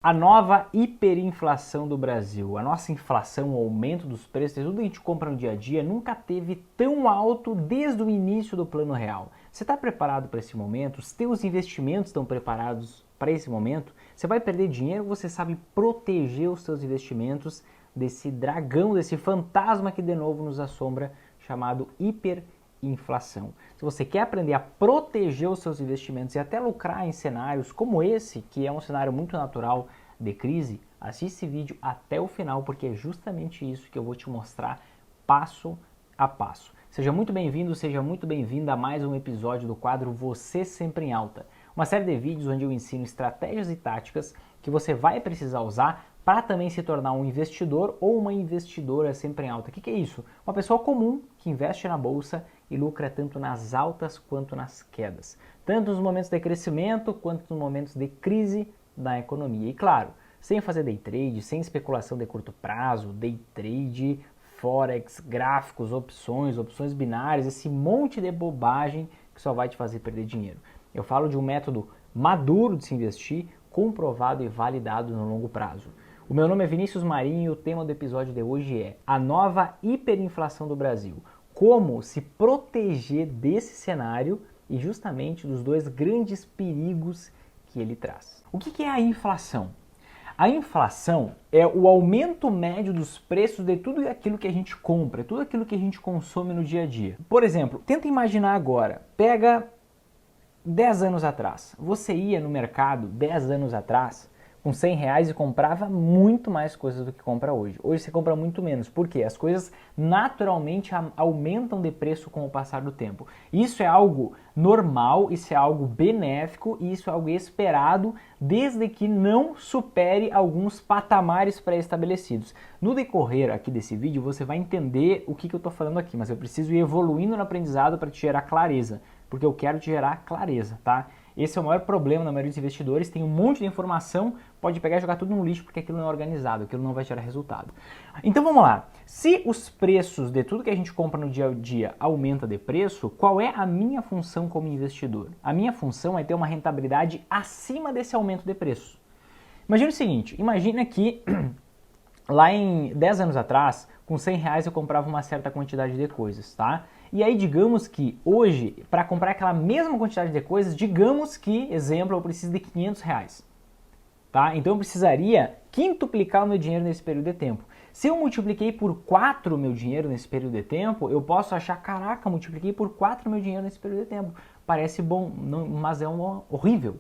A nova hiperinflação do Brasil, a nossa inflação, o aumento dos preços, tudo que a gente compra no dia a dia nunca teve tão alto desde o início do Plano Real. Você está preparado para esse momento? Os teus investimentos estão preparados para esse momento? Você vai perder dinheiro? Você sabe proteger os seus investimentos desse dragão, desse fantasma que de novo nos assombra, chamado hiperinflação. Se você quer aprender a proteger os seus investimentos e até lucrar em cenários como esse, que é um cenário muito natural de crise, assiste esse vídeo até o final, porque é justamente isso que eu vou te mostrar passo a passo. Seja muito bem-vindo, seja muito bem-vinda a mais um episódio do quadro Você Sempre em Alta, uma série de vídeos onde eu ensino estratégias e táticas que você vai precisar usar para também se tornar um investidor ou uma investidora sempre em alta. O que é isso? Uma pessoa comum que investe na bolsa e lucra tanto nas altas quanto nas quedas. Tanto nos momentos de crescimento quanto nos momentos de crise da economia. E claro, sem fazer day trade, sem especulação de curto prazo, day trade, forex, gráficos, opções binárias, esse monte de bobagem que só vai te fazer perder dinheiro. Eu falo de um método maduro de se investir, comprovado e validado no longo prazo. O meu nome é Vinícius Marinho e o tema do episódio de hoje é a nova hiperinflação do Brasil. Como se proteger desse cenário e justamente dos dois grandes perigos que ele traz. O que é a inflação? A inflação é o aumento médio dos preços de tudo aquilo que a gente compra, tudo aquilo que a gente consome no dia a dia. Por exemplo, tenta imaginar agora, pega 10 anos atrás. Você ia no mercado 10 anos atrás com 100 reais e comprava muito mais coisas do que compra hoje. Hoje você compra muito menos. Por quê? As coisas naturalmente aumentam de preço com o passar do tempo. Isso é algo normal, isso é algo benéfico e isso é algo esperado desde que não supere alguns patamares pré-estabelecidos. No decorrer aqui desse vídeo você vai entender o que eu estou falando aqui, mas eu preciso ir evoluindo no aprendizado para te gerar clareza, porque eu quero te gerar clareza, tá? Esse é o maior problema na maioria dos investidores, tem um monte de informação, pode pegar e jogar tudo no lixo porque aquilo não é organizado, aquilo não vai gerar resultado. Então vamos lá, se os preços de tudo que a gente compra no dia a dia aumenta de preço, qual é a minha função como investidor? A minha função é ter uma rentabilidade acima desse aumento de preço. Imagina o seguinte, imagina que lá em 10 anos atrás, com 100 reais eu comprava uma certa quantidade de coisas, tá? E aí digamos que hoje, para comprar aquela mesma quantidade de coisas, digamos que, exemplo, eu preciso de 500 reais, tá? Então eu precisaria quintuplicar o meu dinheiro nesse período de tempo. Se eu multipliquei por 4 o meu dinheiro nesse período de tempo, eu posso achar, caraca, multipliquei por 4 o meu dinheiro nesse período de tempo. Parece bom, mas é horrível.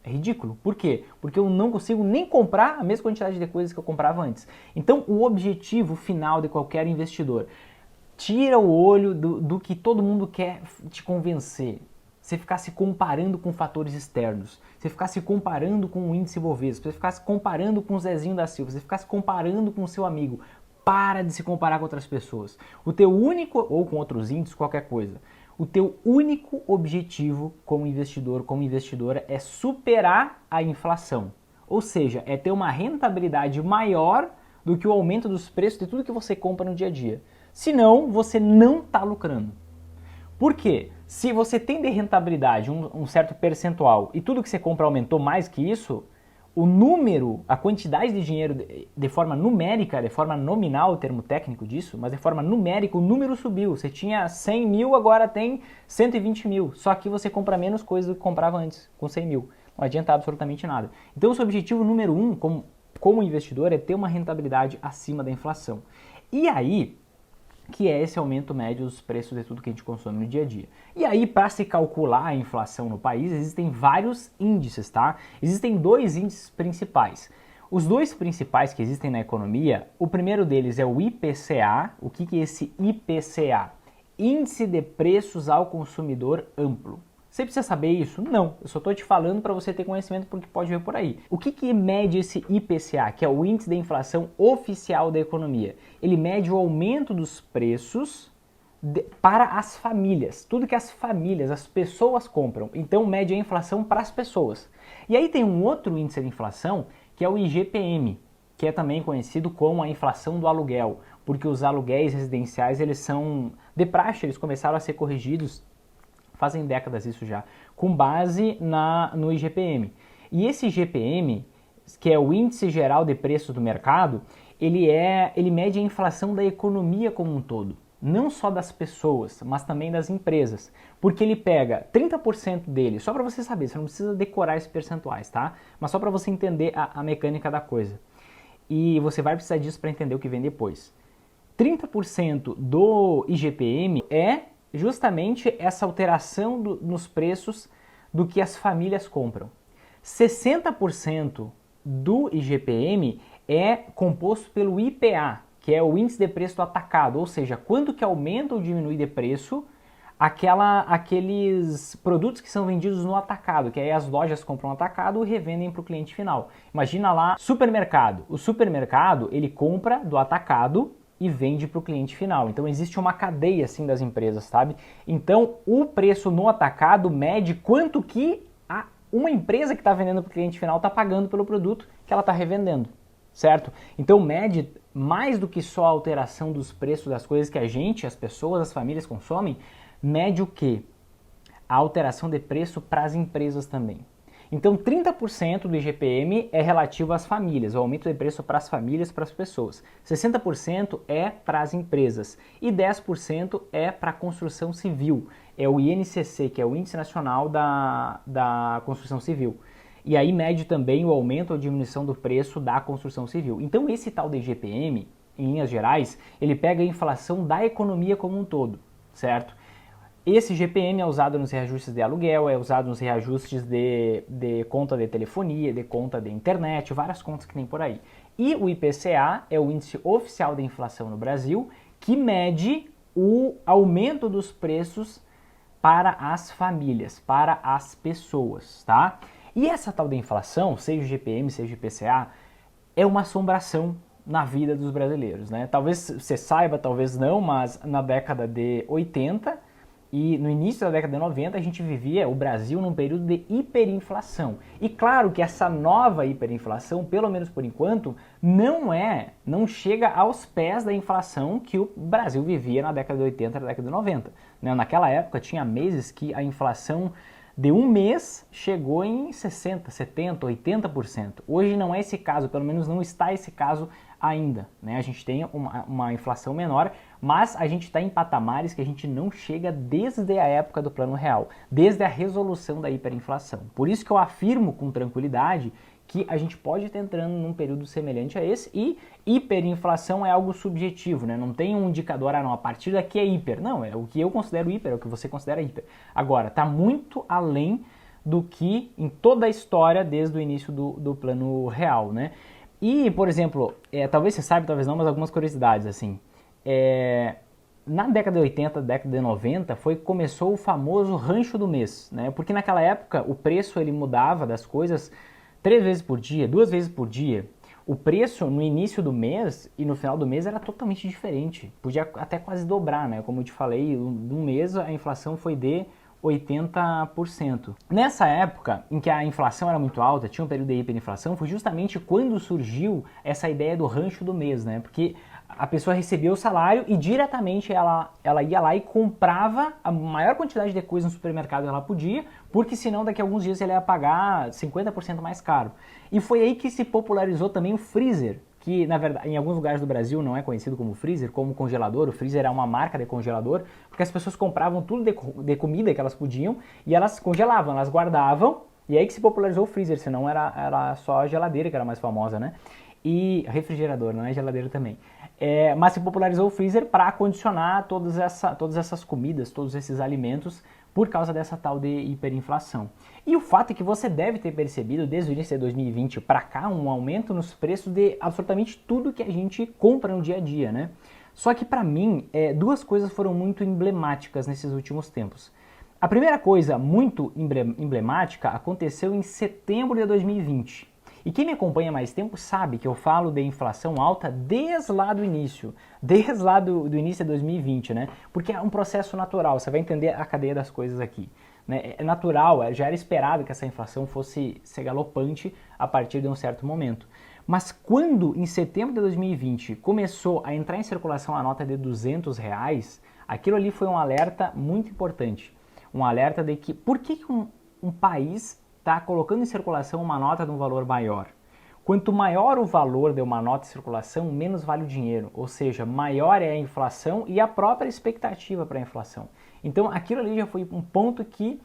É ridículo. Por quê? Porque eu não consigo nem comprar a mesma quantidade de coisas que eu comprava antes. Então, o objetivo final de qualquer investidor, tira o olho do que todo mundo quer te convencer. Você ficar se comparando com fatores externos. Você ficar se comparando com o índice Bovespa. Você ficar se comparando com o Zezinho da Silva. Você ficar se comparando com o seu amigo. Para de se comparar com outras pessoas. O teu único, ou com outros índices, qualquer coisa. O teu único objetivo como investidor, como investidora, é superar a inflação. Ou seja, é ter uma rentabilidade maior do que o aumento dos preços de tudo que você compra no dia a dia. Senão, você não está lucrando. Por quê? Se você tem de rentabilidade um certo percentual e tudo que você compra aumentou mais que isso, o número, a quantidade de dinheiro de forma numérica, de forma nominal, o termo técnico disso, mas de forma numérica, o número subiu. Você tinha 100 mil, agora tem 120 mil. Só que você compra menos coisas do que comprava antes, com 100 mil. Não adianta absolutamente nada. Então, o seu objetivo número 1, como investidor, é ter uma rentabilidade acima da inflação. E aí, que é esse aumento médio dos preços de tudo que a gente consome no dia a dia. E aí, para se calcular a inflação no país, existem vários índices, tá? Existem dois índices principais. Os dois principais que existem na economia, o primeiro deles é o IPCA. O que é esse IPCA? Índice de Preços ao Consumidor Amplo. Você precisa saber isso? Não, eu só estou te falando para você ter conhecimento porque pode ver por aí. O que mede esse IPCA, que é o Índice de Inflação Oficial da Economia? Ele mede o aumento dos preços para as famílias, tudo que as famílias, as pessoas compram. Então mede a inflação para as pessoas. E aí tem um outro índice de inflação, que é o IGPM, que é também conhecido como a inflação do aluguel, porque os aluguéis residenciais, eles são de praxe, eles começaram a ser corrigidos fazem décadas isso já, com base no IGPM. E esse IGPM que é o Índice Geral de Preços do Mercado, ele mede a inflação da economia como um todo, não só das pessoas, mas também das empresas, porque ele pega 30% dele, só para você saber, você não precisa decorar esses percentuais, tá? Mas só para você entender a mecânica da coisa. E você vai precisar disso para entender o que vem depois. 30% do IGPM é justamente essa alteração nos preços do que as famílias compram. 60% do IGPM é composto pelo IPA, que é o Índice de Preço do Atacado, ou seja, quanto que aumenta ou diminui de preço aqueles produtos que são vendidos no atacado, que aí as lojas compram no atacado e revendem para o cliente final. Imagina lá, supermercado. O supermercado, ele compra do atacado e vende para o cliente final. Então existe uma cadeia assim das empresas, sabe? Então o preço no atacado mede quanto que uma empresa que está vendendo para o cliente final está pagando pelo produto que ela está revendendo, certo? Então mede mais do que só a alteração dos preços das coisas que a gente, as pessoas, as famílias consomem, mede o quê? A alteração de preço para as empresas também. Então 30% do IGPM é relativo às famílias, o aumento de preço para as famílias, para as pessoas. 60% é para as empresas e 10% é para a construção civil. É o INCC, que é o Índice Nacional da Construção Civil. E aí mede também o aumento ou diminuição do preço da construção civil. Então esse tal de IGPM, em linhas gerais, ele pega a inflação da economia como um todo, certo? Esse IGPM é usado nos reajustes de aluguel, é usado nos reajustes de conta de telefonia, de conta de internet, várias contas que tem por aí. E o IPCA é o Índice Oficial de Inflação no Brasil, que mede o aumento dos preços para as famílias, para as pessoas, tá? E essa tal da inflação, seja o IGPM, seja o IPCA, é uma assombração na vida dos brasileiros, né? Talvez você saiba, talvez não, mas na década de 80 e no início da década de 90 a gente vivia, o Brasil, num período de hiperinflação. E claro que essa nova hiperinflação, pelo menos por enquanto, não chega aos pés da inflação que o Brasil vivia na década de 80 e na década de 90. Né? Naquela época tinha meses que a inflação de um mês chegou em 60%, 70%, 80%. Hoje não é esse caso, pelo menos não está esse caso ainda. Né? A gente tem uma inflação menor, mas a gente está em patamares que a gente não chega desde a época do Plano Real, desde a resolução da hiperinflação. Por isso que eu afirmo com tranquilidade que a gente pode estar entrando num período semelhante a esse, e hiperinflação é algo subjetivo, né? Não tem um indicador, não, a partir daqui é hiper. Não, é o que eu considero hiper, é o que você considera hiper. Agora, está muito além do que em toda a história desde o início do Plano Real, né? E, por exemplo, talvez você saiba, talvez não, mas algumas curiosidades, assim. Na década de 80, década de 90, foi que começou o famoso rancho do mês, né? Porque naquela época o preço ele mudava das coisas 3 vezes por dia, 2 vezes por dia. O preço no início do mês e no final do mês era totalmente diferente. Podia até quase dobrar, né? Como eu te falei, num mês a inflação foi de 80%. Nessa época em que a inflação era muito alta, tinha um período de hiperinflação, foi justamente quando surgiu essa ideia do rancho do mês, né? Porque a pessoa recebia o salário e diretamente ela ia lá e comprava a maior quantidade de coisas no supermercado que ela podia, porque senão daqui a alguns dias ela ia pagar 50% mais caro. E foi aí que se popularizou também o freezer, que na verdade em alguns lugares do Brasil não é conhecido como freezer, como congelador. O freezer é uma marca de congelador, porque as pessoas compravam tudo de comida que elas podiam e elas congelavam, elas guardavam, e aí que se popularizou o freezer, senão era só a geladeira que era mais famosa, né? E refrigerador, não é geladeira também. Mas se popularizou o freezer para acondicionar todas essas comidas, todos esses alimentos, por causa dessa tal de hiperinflação. E o fato é que você deve ter percebido desde o início de 2020 para cá um aumento nos preços de absolutamente tudo que a gente compra no dia a dia, né? Só que para mim, duas coisas foram muito emblemáticas nesses últimos tempos. A primeira coisa muito emblemática aconteceu em setembro de 2020. E quem me acompanha há mais tempo sabe que eu falo de inflação alta desde lá do início, desde lá do início de 2020, né? Porque é um processo natural, você vai entender a cadeia das coisas aqui. Né? É natural, já era esperado que essa inflação fosse ser galopante a partir de um certo momento. Mas quando, em setembro de 2020, começou a entrar em circulação a nota de R$200, aquilo ali foi um alerta muito importante. Um alerta de que, por que um país está colocando em circulação uma nota de um valor maior? Quanto maior o valor de uma nota em circulação, menos vale o dinheiro, ou seja, maior é a inflação e a própria expectativa para a inflação. Então aquilo ali já foi um ponto que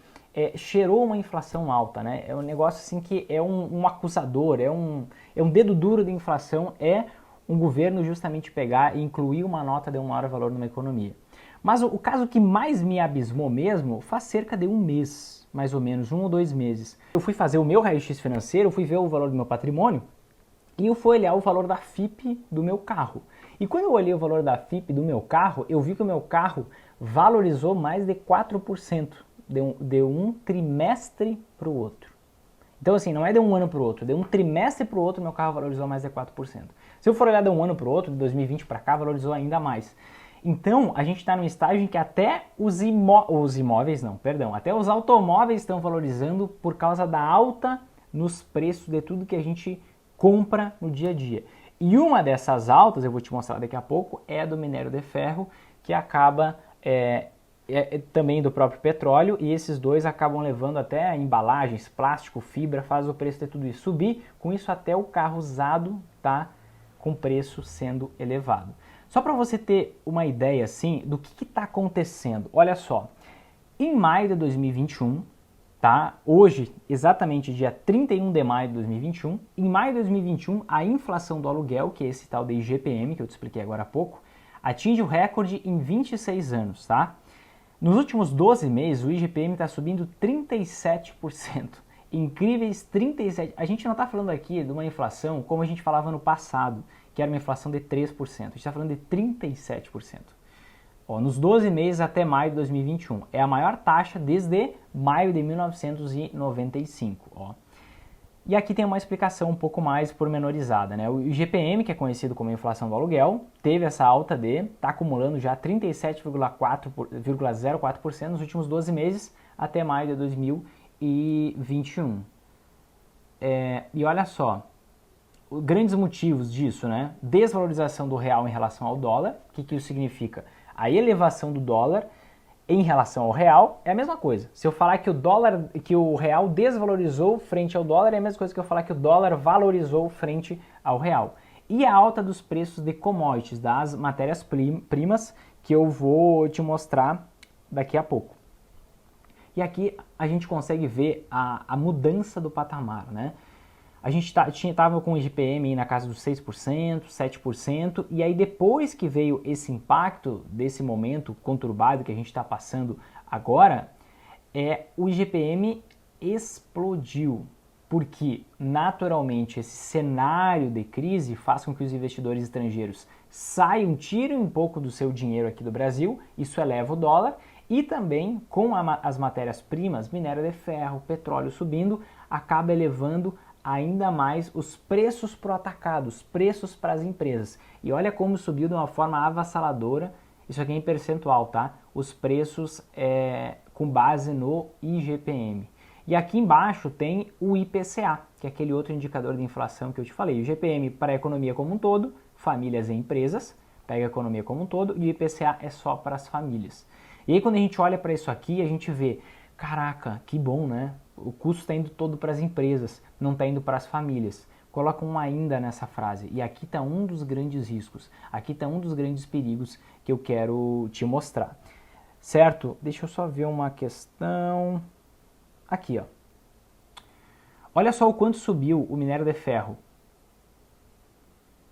cheirou uma inflação alta, né? É um negócio assim que é um acusador, é um dedo duro de inflação, é um governo justamente pegar e incluir uma nota de um maior valor numa economia. Mas o caso que mais me abismou mesmo faz cerca de um mês, mais ou menos, 1 ou 2 meses. Eu fui fazer o meu raio-x financeiro, fui ver o valor do meu patrimônio e eu fui olhar o valor da FIP do meu carro. E quando eu olhei o valor da FIP do meu carro, eu vi que o meu carro valorizou mais de 4% de um trimestre para o outro. Então assim, não é de um ano para o outro, de um trimestre para o outro meu carro valorizou mais de 4%. Se eu for olhar de um ano para o outro, de 2020 para cá, valorizou ainda mais. Então, a gente está num estágio em que até até os automóveis estão valorizando por causa da alta nos preços de tudo que a gente compra no dia a dia. E uma dessas altas, eu vou te mostrar daqui a pouco, é a do minério de ferro, que acaba também do próprio petróleo, e esses dois acabam levando até embalagens, plástico, fibra, faz o preço de tudo isso subir, com isso até o carro usado está com preço sendo elevado. Só para você ter uma ideia assim do que está acontecendo, olha só, em maio de 2021, tá? Hoje, exatamente dia 31 de maio de 2021, em maio de 2021 a inflação do aluguel, que é esse tal de IGPM que eu te expliquei agora há pouco, atinge o recorde em 26 anos, tá? Nos últimos 12 meses o IGPM está subindo 37%. Incríveis 37%. A gente não está falando aqui de uma inflação como a gente falava no passado, que era uma inflação de 3%. A gente está falando de 37%. Ó, nos 12 meses até maio de 2021. É a maior taxa desde maio de 1995. Ó. E aqui tem uma explicação um pouco mais pormenorizada, né? O IGPM, que é conhecido como inflação do aluguel, teve essa alta está acumulando já 37,04% nos últimos 12 meses até maio de 2021. E olha só, grandes motivos disso, né? Desvalorização do real em relação ao dólar. O que isso significa? A elevação do dólar em relação ao real é a mesma coisa. Se eu falar que o real desvalorizou frente ao dólar, é a mesma coisa que eu falar que o dólar valorizou frente ao real. E a alta dos preços de commodities, das matérias-primas, que eu vou te mostrar daqui a pouco. E aqui a gente consegue ver a mudança do patamar, né? A gente estava com o IGPM na casa dos 6%, 7%, e aí depois que veio esse impacto desse momento conturbado que a gente está passando agora, o IGPM explodiu, porque naturalmente esse cenário de crise faz com que os investidores estrangeiros saiam, tirem um pouco do seu dinheiro aqui do Brasil, isso eleva o dólar, e também com as matérias-primas, minério de ferro, petróleo subindo, acaba elevando ainda mais os preços pro atacado, os preços para as empresas. E olha como subiu de uma forma avassaladora, isso aqui é em percentual, tá? Os preços com base no IGPM. E aqui embaixo tem o IPCA, que é aquele outro indicador de inflação que eu te falei. O IGPM para a economia como um todo, famílias e empresas, pega a economia como um todo, e o IPCA é só para as famílias. E aí quando a gente olha para isso aqui, a gente vê, caraca, que bom, né? O custo está indo todo para as empresas, não está indo para as famílias. Coloca um ainda nessa frase. E aqui está um dos grandes riscos, aqui está um dos grandes perigos que eu quero te mostrar. Certo? Deixa eu só ver uma questão. Aqui, ó. Olha só o quanto subiu o minério de ferro.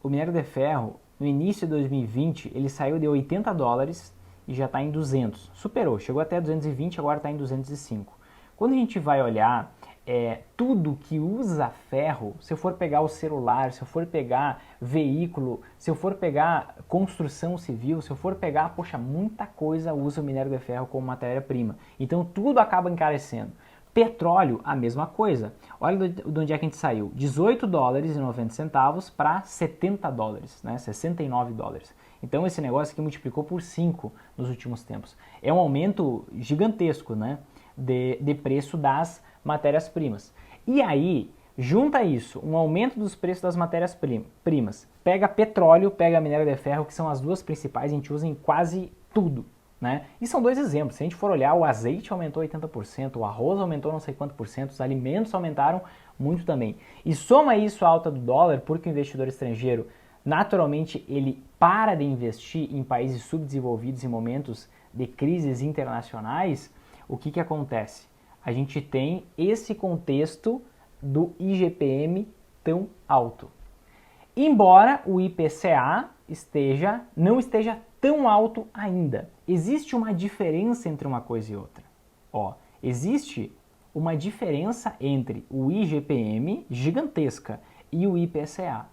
O minério de ferro, no início de 2020, ele saiu de 80 dólares e já está em 200. Superou, chegou até 220, agora está em 205. Quando a gente vai olhar tudo que usa ferro, se eu for pegar o celular, se eu for pegar veículo, se eu for pegar construção civil, se eu for pegar, poxa, muita coisa usa o minério de ferro como matéria-prima. Então tudo acaba encarecendo. Petróleo, a mesma coisa. Olha de onde é que a gente saiu. 18 dólares e 90 centavos para 70 dólares, né? 69 dólares. Então esse negócio aqui multiplicou por 5 nos últimos tempos. É um aumento gigantesco, né? De preço das matérias-primas. E aí, junta isso, um aumento dos preços das matérias-primas, pega petróleo, pega minério de ferro, que são as duas principais, a gente usa em quase tudo, né? E são dois exemplos. Se a gente for olhar, o azeite aumentou 80%, o arroz aumentou não sei quanto por cento, os alimentos aumentaram muito também. E soma isso à alta do dólar, porque o investidor estrangeiro, naturalmente, ele para de investir em países subdesenvolvidos em momentos de crises internacionais. O que acontece? A gente tem esse contexto do IGPM tão alto. Embora o IPCA não esteja tão alto ainda, existe uma diferença entre uma coisa e outra. Existe uma diferença entre o IGPM gigantesca e o IPCA.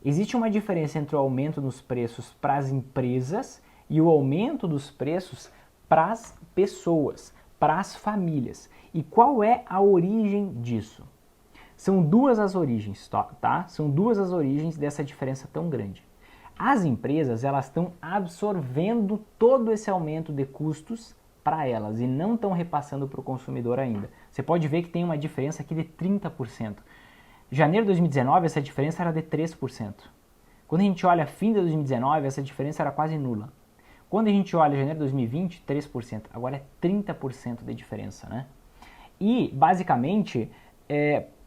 Existe uma diferença entre o aumento nos preços para as empresas e o aumento dos preços para as pessoas, para as famílias. E qual é a origem disso? São duas as origens, tá? São duas as origens dessa diferença tão grande. As empresas, elas estão absorvendo todo esse aumento de custos para elas e não estão repassando para o consumidor ainda. Você pode ver que tem uma diferença aqui de 30%. Janeiro de 2019, essa diferença era de 3%. Quando a gente olha fim de 2019, essa diferença era quase nula. Quando a gente olha janeiro de 2020, 3%. Agora é 30% de diferença, né? E, basicamente,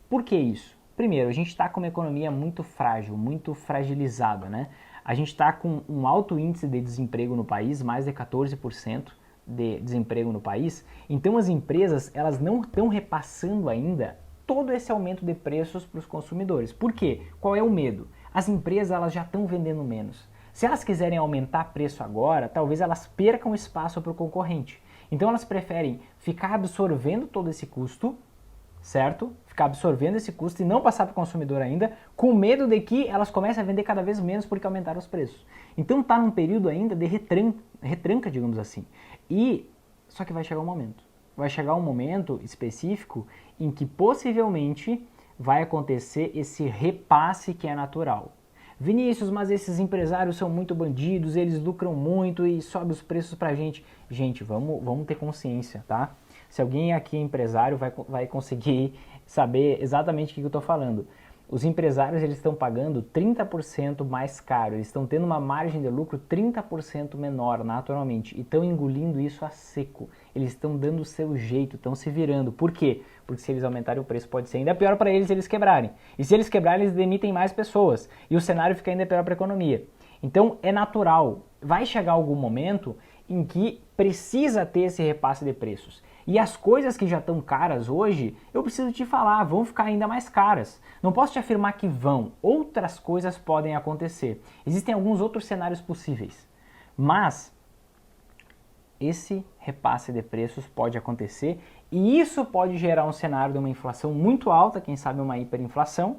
por que isso? Primeiro, a gente está com uma economia muito frágil, muito fragilizada, né? A gente está com um alto índice de desemprego no país, mais de 14% de desemprego no país. Então, as empresas, elas não estão repassando ainda todo esse aumento de preços para os consumidores. Por quê? Qual é o medo? As empresas, elas já estão vendendo menos. Se elas quiserem aumentar preço agora, talvez elas percam espaço para o concorrente. Então elas preferem ficar absorvendo todo esse custo, certo? Ficar absorvendo esse custo e não passar para o consumidor ainda, com medo de que elas comecem a vender cada vez menos porque aumentaram os preços. Então está num período ainda de retranca, digamos assim. Só que vai chegar um momento. Vai chegar um momento específico em que possivelmente vai acontecer esse repasse que é natural. Vinícius, mas esses empresários são muito bandidos, eles lucram muito e sobem os preços pra gente. Gente, vamos ter consciência, tá? Se alguém aqui é empresário, vai conseguir saber exatamente o que eu estou falando. Os empresários, eles estão pagando 30% mais caro, eles estão tendo uma margem de lucro 30% menor, naturalmente, e estão engolindo isso a seco. Eles estão dando o seu jeito, estão se virando. Por quê? Porque se eles aumentarem o preço, pode ser ainda pior para eles se eles quebrarem. E se eles quebrarem, eles demitem mais pessoas. E o cenário fica ainda pior para a economia. Então, é natural. Vai chegar algum momento em que precisa ter esse repasse de preços. E as coisas que já estão caras hoje, eu preciso te falar, vão ficar ainda mais caras. Não posso te afirmar que vão. Outras coisas podem acontecer. Existem alguns outros cenários possíveis. Mas esse repasse de preços pode acontecer e isso pode gerar um cenário de uma inflação muito alta, quem sabe uma hiperinflação,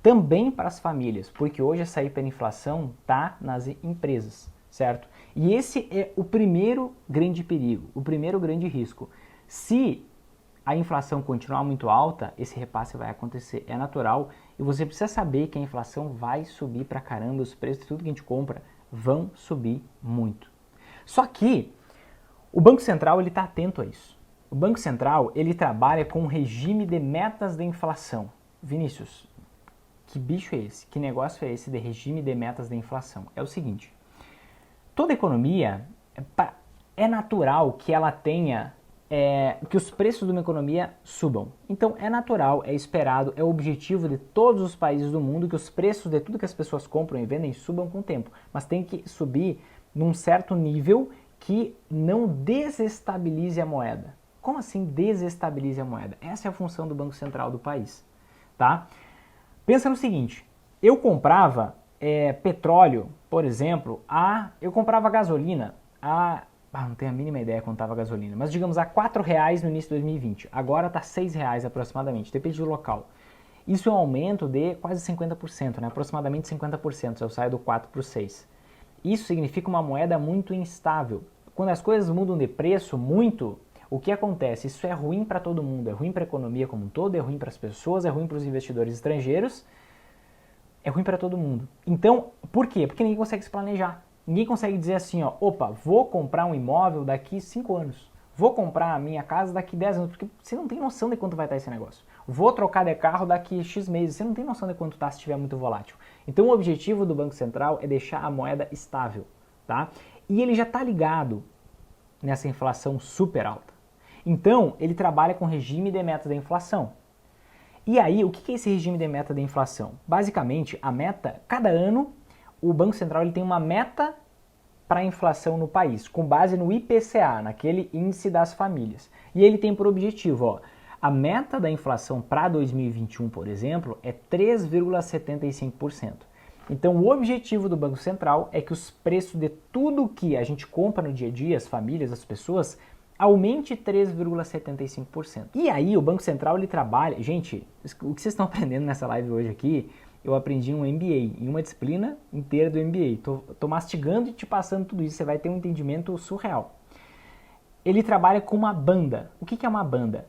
também para as famílias, porque hoje essa hiperinflação está nas empresas, certo? E esse é o primeiro grande perigo, o primeiro grande risco. Se a inflação continuar muito alta, esse repasse vai acontecer, é natural, e você precisa saber que a inflação vai subir pra caramba, os preços de tudo que a gente compra vão subir muito. Só que o Banco Central está atento a isso. O Banco Central ele trabalha com um regime de metas de inflação. Vinícius, que bicho é esse? Que negócio é esse de regime de metas de inflação? É o seguinte, toda economia é natural que ela tenha, que os preços de uma economia subam. Então é natural, é esperado, é o objetivo de todos os países do mundo que os preços de tudo que as pessoas compram e vendem subam com o tempo. Mas tem que subir num certo nível que não desestabilize a moeda. Como assim desestabilize a moeda? Essa é a função do Banco Central do país, tá? Pensa no seguinte, eu comprava petróleo, por exemplo, eu comprava gasolina não tenho a mínima ideia quanto estava a gasolina, mas digamos a R$4 no início de 2020, agora está R$6 aproximadamente, depende do local. Isso é um aumento de quase 50%, né? Aproximadamente 50%, se eu saio do 4 para o 6. Isso significa uma moeda muito instável. Quando as coisas mudam de preço muito, o que acontece? Isso é ruim para todo mundo, é ruim para a economia como um todo, é ruim para as pessoas, é ruim para os investidores estrangeiros, é ruim para todo mundo. Então, por quê? Porque ninguém consegue se planejar. Ninguém consegue dizer assim, opa, vou comprar um imóvel daqui 5 anos, vou comprar a minha casa daqui 10 anos, porque você não tem noção de quanto vai estar esse negócio. Vou trocar de carro daqui X meses, você não tem noção de quanto está se estiver muito volátil. Então o objetivo do Banco Central é deixar a moeda estável, tá? E ele já está ligado nessa inflação super alta. Então, ele trabalha com regime de meta da inflação. E aí, o que é esse regime de meta da inflação? Basicamente, a meta, cada ano, o Banco Central ele tem uma meta para a inflação no país, com base no IPCA, naquele índice das famílias. E ele tem por objetivo, ó, a meta da inflação para 2021, por exemplo, é 3,75%. Então, o objetivo do Banco Central é que os preços de tudo que a gente compra no dia a dia, as famílias, as pessoas, aumente 3,75%. E aí, o Banco Central ele trabalha... Gente, o que vocês estão aprendendo nessa live hoje aqui, eu aprendi um MBA, em uma disciplina inteira do MBA. Tô mastigando e te passando tudo isso, você vai ter um entendimento surreal. Ele trabalha com uma banda. O que é uma banda?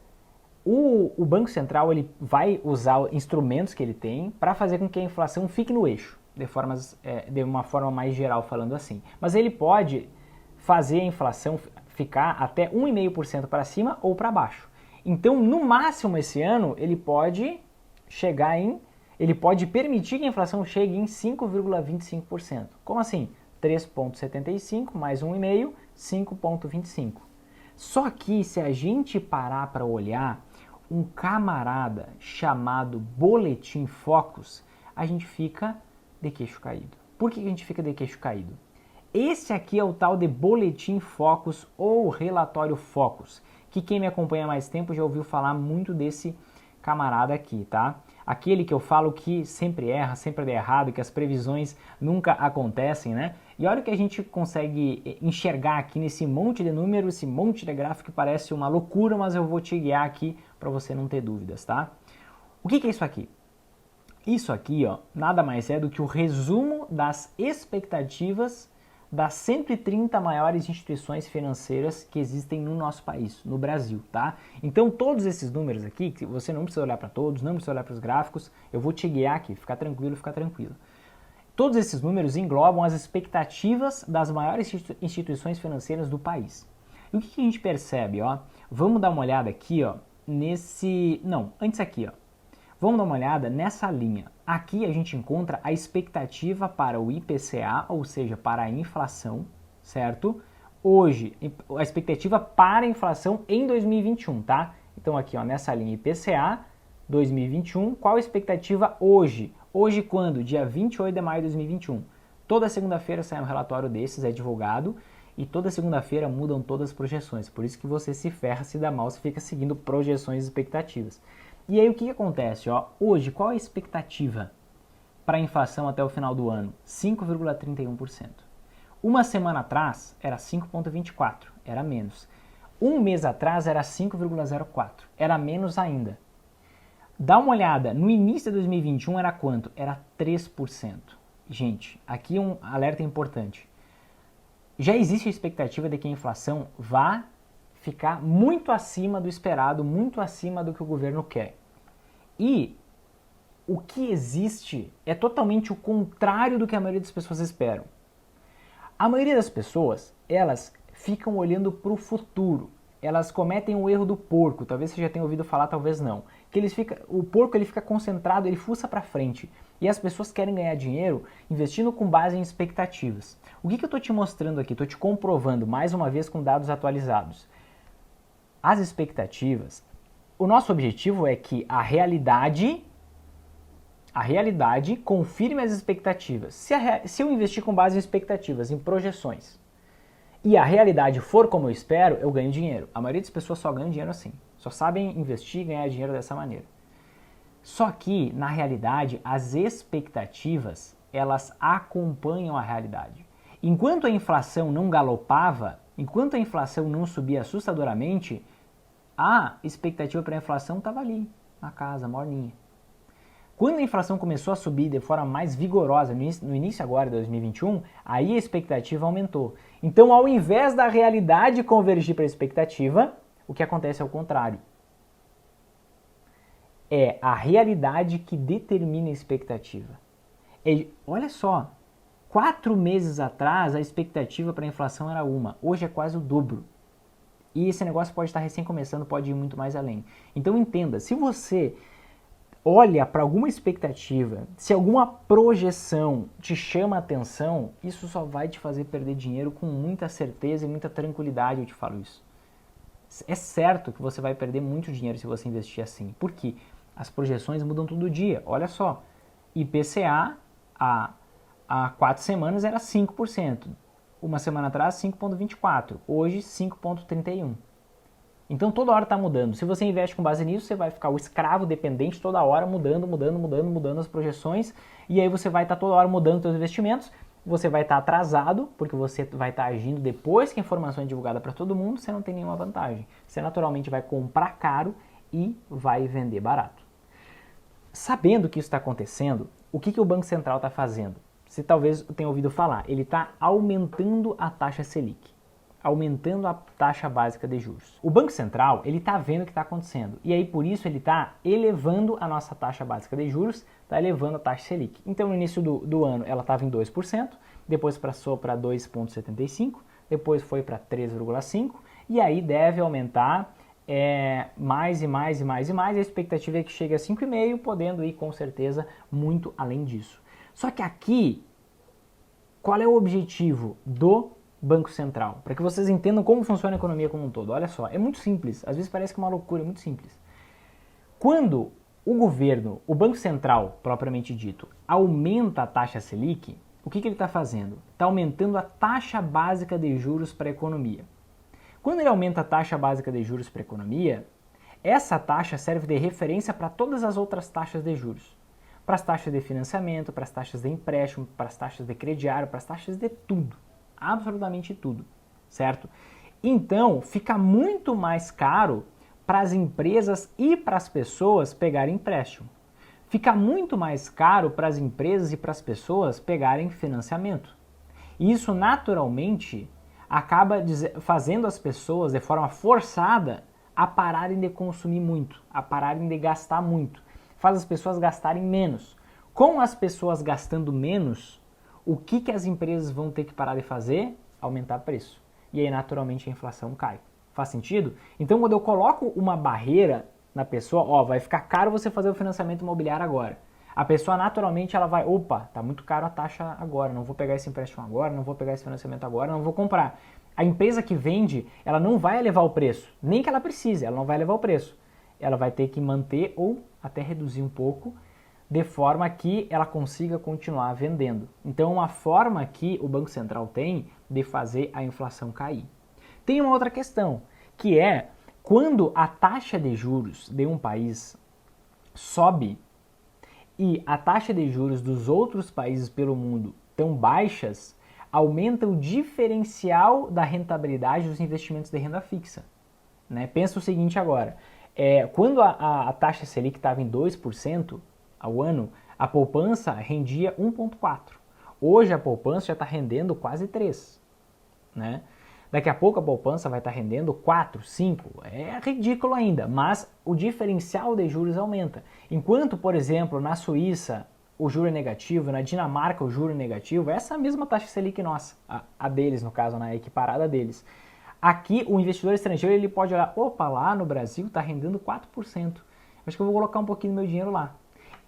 O Banco Central ele vai usar instrumentos que ele tem para fazer com que a inflação fique no eixo, de uma forma mais geral falando assim. Mas ele pode fazer a inflação ficar até 1,5% para cima ou para baixo. Então, no máximo esse ano, ele pode permitir que a inflação chegue em 5,25%. Como assim? 3,75 mais 1,5, 5,25. Só que se a gente parar para olhar um camarada chamado Boletim Focus, a gente fica de queixo caído. Por que a gente fica de queixo caído? Esse aqui é o tal de Boletim Focus ou Relatório Focus, que quem me acompanha há mais tempo já ouviu falar muito desse camarada aqui, tá? Aquele que eu falo que sempre erra, sempre dá errado, que as previsões nunca acontecem, né? E olha o que a gente consegue enxergar aqui nesse monte de números, esse monte de gráfico que parece uma loucura, mas eu vou te guiar aqui para você não ter dúvidas, tá? O que é isso aqui? Isso aqui, ó, nada mais é do que o resumo das expectativas das 130 maiores instituições financeiras que existem no nosso país, no Brasil, tá? Então todos esses números aqui, que você não precisa olhar para todos, não precisa olhar para os gráficos, eu vou te guiar aqui, fica tranquilo, fica tranquilo. Todos esses números englobam as expectativas das maiores instituições financeiras do país. E o que a gente percebe, ó? Vamos dar uma olhada aqui, ó, antes aqui, ó. Vamos dar uma olhada nessa linha. Aqui a gente encontra a expectativa para o IPCA, ou seja, para a inflação, certo? Hoje, a expectativa para a inflação em 2021, tá? Então aqui, ó, nessa linha IPCA 2021, qual a expectativa hoje? Hoje quando? Dia 28 de maio de 2021. Toda segunda-feira sai um relatório desses, é divulgado, e toda segunda-feira mudam todas as projeções. Por isso que você se ferra, se dá mal, se fica seguindo projeções e expectativas. E aí o que acontece? Ó? Hoje, qual a expectativa para a inflação até o final do ano? 5,31%. Uma semana atrás era 5,24%, era menos. Um mês atrás era 5,04%, era menos ainda. Dá uma olhada, no início de 2021 era quanto? Era 3%. Gente, aqui um alerta importante. Já existe a expectativa de que a inflação vá ficar muito acima do esperado, muito acima do que o governo quer. E o que existe é totalmente o contrário do que a maioria das pessoas esperam. A maioria das pessoas, elas ficam olhando para o futuro. Elas cometem o erro do porco, talvez você já tenha ouvido falar, talvez não. Que o porco ele fica concentrado, ele fuça para frente. E as pessoas querem ganhar dinheiro investindo com base em expectativas. O que eu estou te mostrando aqui? Estou te comprovando mais uma vez com dados atualizados. As expectativas, o nosso objetivo é que a realidade confirme as expectativas. Se eu investir com base em expectativas, em projeções, e a realidade for como eu espero, eu ganho dinheiro. A maioria das pessoas só ganha dinheiro assim. Só sabem investir e ganhar dinheiro dessa maneira. Só que, na realidade, as expectativas, elas acompanham a realidade. Enquanto a inflação não galopava, enquanto a inflação não subia assustadoramente, a expectativa para a inflação estava ali, na casa, morninha. Quando a inflação começou a subir de forma mais vigorosa, no início agora de 2021, aí a expectativa aumentou. Então, ao invés da realidade convergir para a expectativa, o que acontece é o contrário. É a realidade que determina a expectativa. Olha só, 4 meses atrás a expectativa para a inflação era uma, hoje é quase o dobro. E esse negócio pode estar recém começando, pode ir muito mais além. Então entenda, se você olha para alguma expectativa, se alguma projeção te chama a atenção, isso só vai te fazer perder dinheiro com muita certeza e muita tranquilidade, eu te falo isso. É certo que você vai perder muito dinheiro se você investir assim. Por quê? As projeções mudam todo dia. Olha só, IPCA há 4 semanas era 5%. Uma semana atrás 5,24%. Hoje 5,31%. Então toda hora está mudando. Se você investe com base nisso, você vai ficar o escravo dependente toda hora, mudando as projeções. E aí você vai estar toda hora mudando os seus investimentos. Você vai estar atrasado, porque você vai estar agindo depois que a informação é divulgada para todo mundo, você não tem nenhuma vantagem. Você naturalmente vai comprar caro e vai vender barato. Sabendo que isso está acontecendo, o que o Banco Central está fazendo? Você talvez tenha ouvido falar, ele está aumentando a taxa Selic, aumentando a taxa básica de juros. O Banco Central, ele está vendo o que está acontecendo, e aí por isso ele está elevando a nossa taxa básica de juros, está elevando a taxa Selic. Então no início do ano ela estava em 2%, depois passou para 2,75%, depois foi para 3,5%, e aí deve aumentar mais, a expectativa é que chegue a 5,5%, podendo ir com certeza muito além disso. Só que aqui, qual é o objetivo do Banco Central? Para que vocês entendam como funciona a economia como um todo. Olha só, é muito simples, às vezes parece que é uma loucura, é muito simples. Quando o governo, o Banco Central, propriamente dito, aumenta a taxa Selic, o que ele está fazendo? Está aumentando a taxa básica de juros para a economia. Quando ele aumenta a taxa básica de juros para a economia, essa taxa serve de referência para todas as outras taxas de juros. Para as taxas de financiamento, para as taxas de empréstimo, para as taxas de crediário, para as taxas de tudo. Absolutamente tudo, certo? Então, fica muito mais caro para as empresas e para as pessoas pegarem empréstimo. Fica muito mais caro para as empresas e para as pessoas pegarem financiamento. E isso, naturalmente, acaba fazendo as pessoas, de forma forçada, a pararem de consumir muito, a pararem de gastar muito. Faz as pessoas gastarem menos. Com as pessoas gastando menos, o que as empresas vão ter que parar de fazer? Aumentar preço. E aí, naturalmente, a inflação cai. Faz sentido? Então, quando eu coloco uma barreira na pessoa, vai ficar caro você fazer o financiamento imobiliário agora. A pessoa, naturalmente, ela vai, tá muito caro a taxa agora, não vou pegar esse empréstimo agora, não vou pegar esse financiamento agora, não vou comprar. A empresa que vende, ela não vai elevar o preço, nem que ela precise, ela não vai elevar o preço. Ela vai ter que manter ou até reduzir um pouco, de forma que ela consiga continuar vendendo. Então, uma forma que o Banco Central tem de fazer a inflação cair. Tem uma outra questão, que é quando a taxa de juros de um país sobe e a taxa de juros dos outros países pelo mundo tão baixas, aumenta o diferencial da rentabilidade dos investimentos de renda fixa. Né? Pensa o seguinte agora, quando a taxa Selic estava em 2% ao ano, a poupança rendia 1,4%. Hoje a poupança já está rendendo quase 3%. Né? Daqui a pouco a poupança vai estar rendendo 4, 5, é ridículo ainda, mas o diferencial de juros aumenta. Enquanto, por exemplo, na Suíça o juro é negativo, na Dinamarca o juro é negativo, essa mesma taxa Selic nossa, a deles no caso, a equiparada deles. Aqui o investidor estrangeiro ele pode olhar, lá no Brasil está rendendo 4%, acho que eu vou colocar um pouquinho do meu dinheiro lá.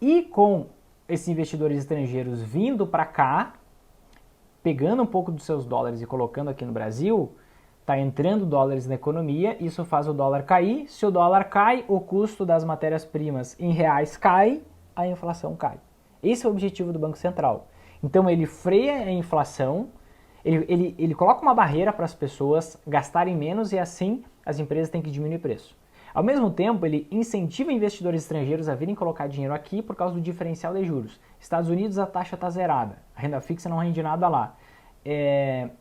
E com esses investidores estrangeiros vindo para cá, pegando um pouco dos seus dólares e colocando aqui no Brasil, está entrando dólares na economia, isso faz o dólar cair. Se o dólar cai, o custo das matérias-primas em reais cai, a inflação cai. Esse é o objetivo do Banco Central. Então ele freia a inflação, ele coloca uma barreira para as pessoas gastarem menos e assim as empresas têm que diminuir o preço. Ao mesmo tempo, ele incentiva investidores estrangeiros a virem colocar dinheiro aqui por causa do diferencial de juros. Estados Unidos a taxa está zerada, a renda fixa não rende nada lá.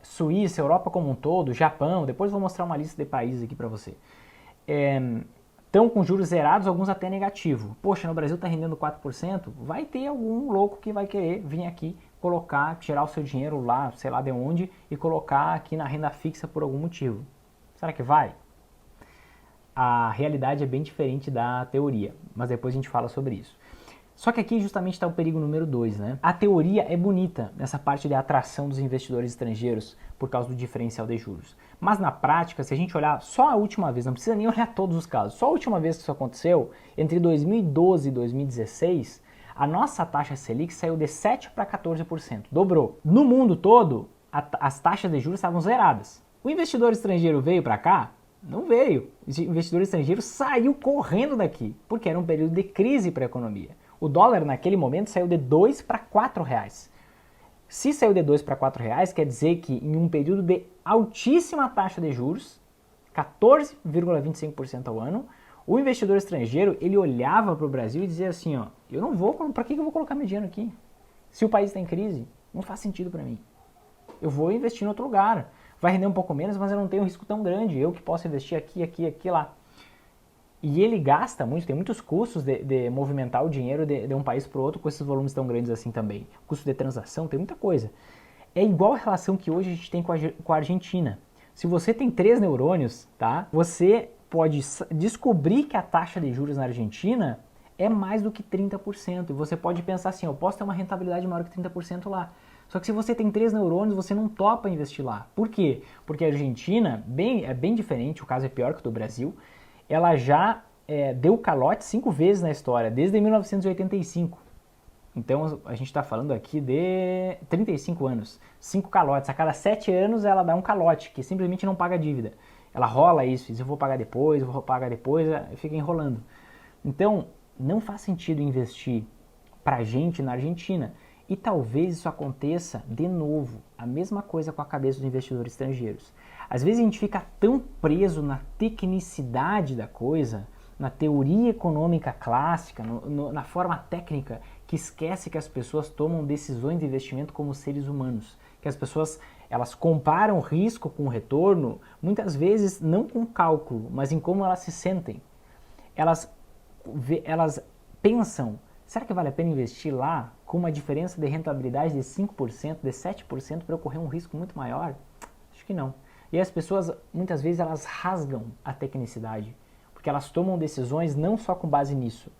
Suíça, Europa como um todo, Japão, depois vou mostrar uma lista de países aqui para você. Estão com juros zerados, alguns até negativo. Poxa, no Brasil está rendendo 4%, vai ter algum louco que vai querer vir aqui colocar, tirar o seu dinheiro lá, sei lá de onde, e colocar aqui na renda fixa por algum motivo. Será que vai? A realidade é bem diferente da teoria, mas depois a gente fala sobre isso. Só que aqui justamente está o perigo número 2, né? A teoria é bonita nessa parte de atração dos investidores estrangeiros por causa do diferencial de juros. Mas na prática, se a gente olhar só a última vez, não precisa nem olhar todos os casos, só a última vez que isso aconteceu, entre 2012 e 2016, a nossa taxa Selic saiu de 7% para 14%, dobrou. No mundo todo, as taxas de juros estavam zeradas. O investidor estrangeiro veio para cá? Não veio. O investidor estrangeiro saiu correndo daqui, porque era um período de crise para a economia. O dólar naquele momento saiu de 2 para 4 reais. Se saiu de 2 para 4 reais, quer dizer que em um período de altíssima taxa de juros, 14,25% ao ano, o investidor estrangeiro, ele olhava para o Brasil e dizia assim, ó, eu não vou, para que eu vou colocar meu dinheiro aqui? Se o país está em crise, não faz sentido para mim. Eu vou investir em outro lugar. Vai render um pouco menos, mas eu não tenho um risco tão grande. Eu que posso investir aqui, aqui, aqui, lá. E ele gasta muito, tem muitos custos de movimentar o dinheiro de um país para o outro com esses volumes tão grandes assim também. Custo de transação, tem muita coisa. É igual a relação que hoje a gente tem com a Argentina. Se você tem 3 neurônios, tá? Você pode descobrir que a taxa de juros na Argentina é mais do que 30%. E você pode pensar assim, eu posso ter uma rentabilidade maior que 30% lá. Só que se você tem 3 neurônios, você não topa investir lá. Por quê? Porque a Argentina é bem diferente, o caso é pior que o do Brasil. Ela já deu calote 5 vezes na história, desde 1985. Então a gente está falando aqui de 35 anos, 5 calotes. A cada 7 anos ela dá um calote, que simplesmente não paga dívida. Ela rola isso, diz eu vou pagar depois, fica enrolando. Então não faz sentido investir pra gente na Argentina. E talvez isso aconteça de novo, a mesma coisa com a cabeça dos investidores estrangeiros. Às vezes a gente fica tão preso na tecnicidade da coisa, na teoria econômica clássica, na forma técnica, que esquece que as pessoas tomam decisões de investimento como seres humanos. Que as pessoas elas comparam risco com retorno, muitas vezes não com cálculo, mas em como elas se sentem. Elas pensam, será que vale a pena investir lá com uma diferença de rentabilidade de 5%, de 7% para ocorrer um risco muito maior? Acho que não. E as pessoas, muitas vezes, elas rasgam a tecnicidade, porque elas tomam decisões não só com base nisso.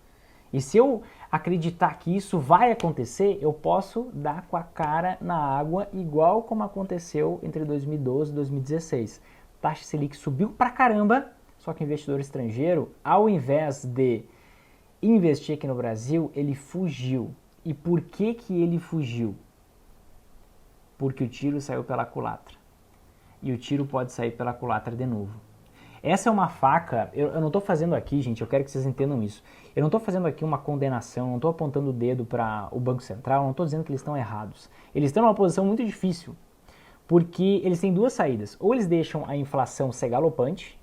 E se eu acreditar que isso vai acontecer, eu posso dar com a cara na água, igual como aconteceu entre 2012 e 2016. Taxa Selic subiu pra caramba, só que o investidor estrangeiro, ao invés de investir aqui no Brasil, ele fugiu. E por que ele fugiu? Porque o tiro saiu pela culatra. E o tiro pode sair pela culatra de novo. Essa é uma faca, eu não estou fazendo aqui, gente, eu quero que vocês entendam isso. Eu não estou fazendo aqui uma condenação, não estou apontando o dedo para o Banco Central, não estou dizendo que eles estão errados. Eles estão numa posição muito difícil, porque eles têm duas saídas. Ou eles deixam a inflação ser galopante,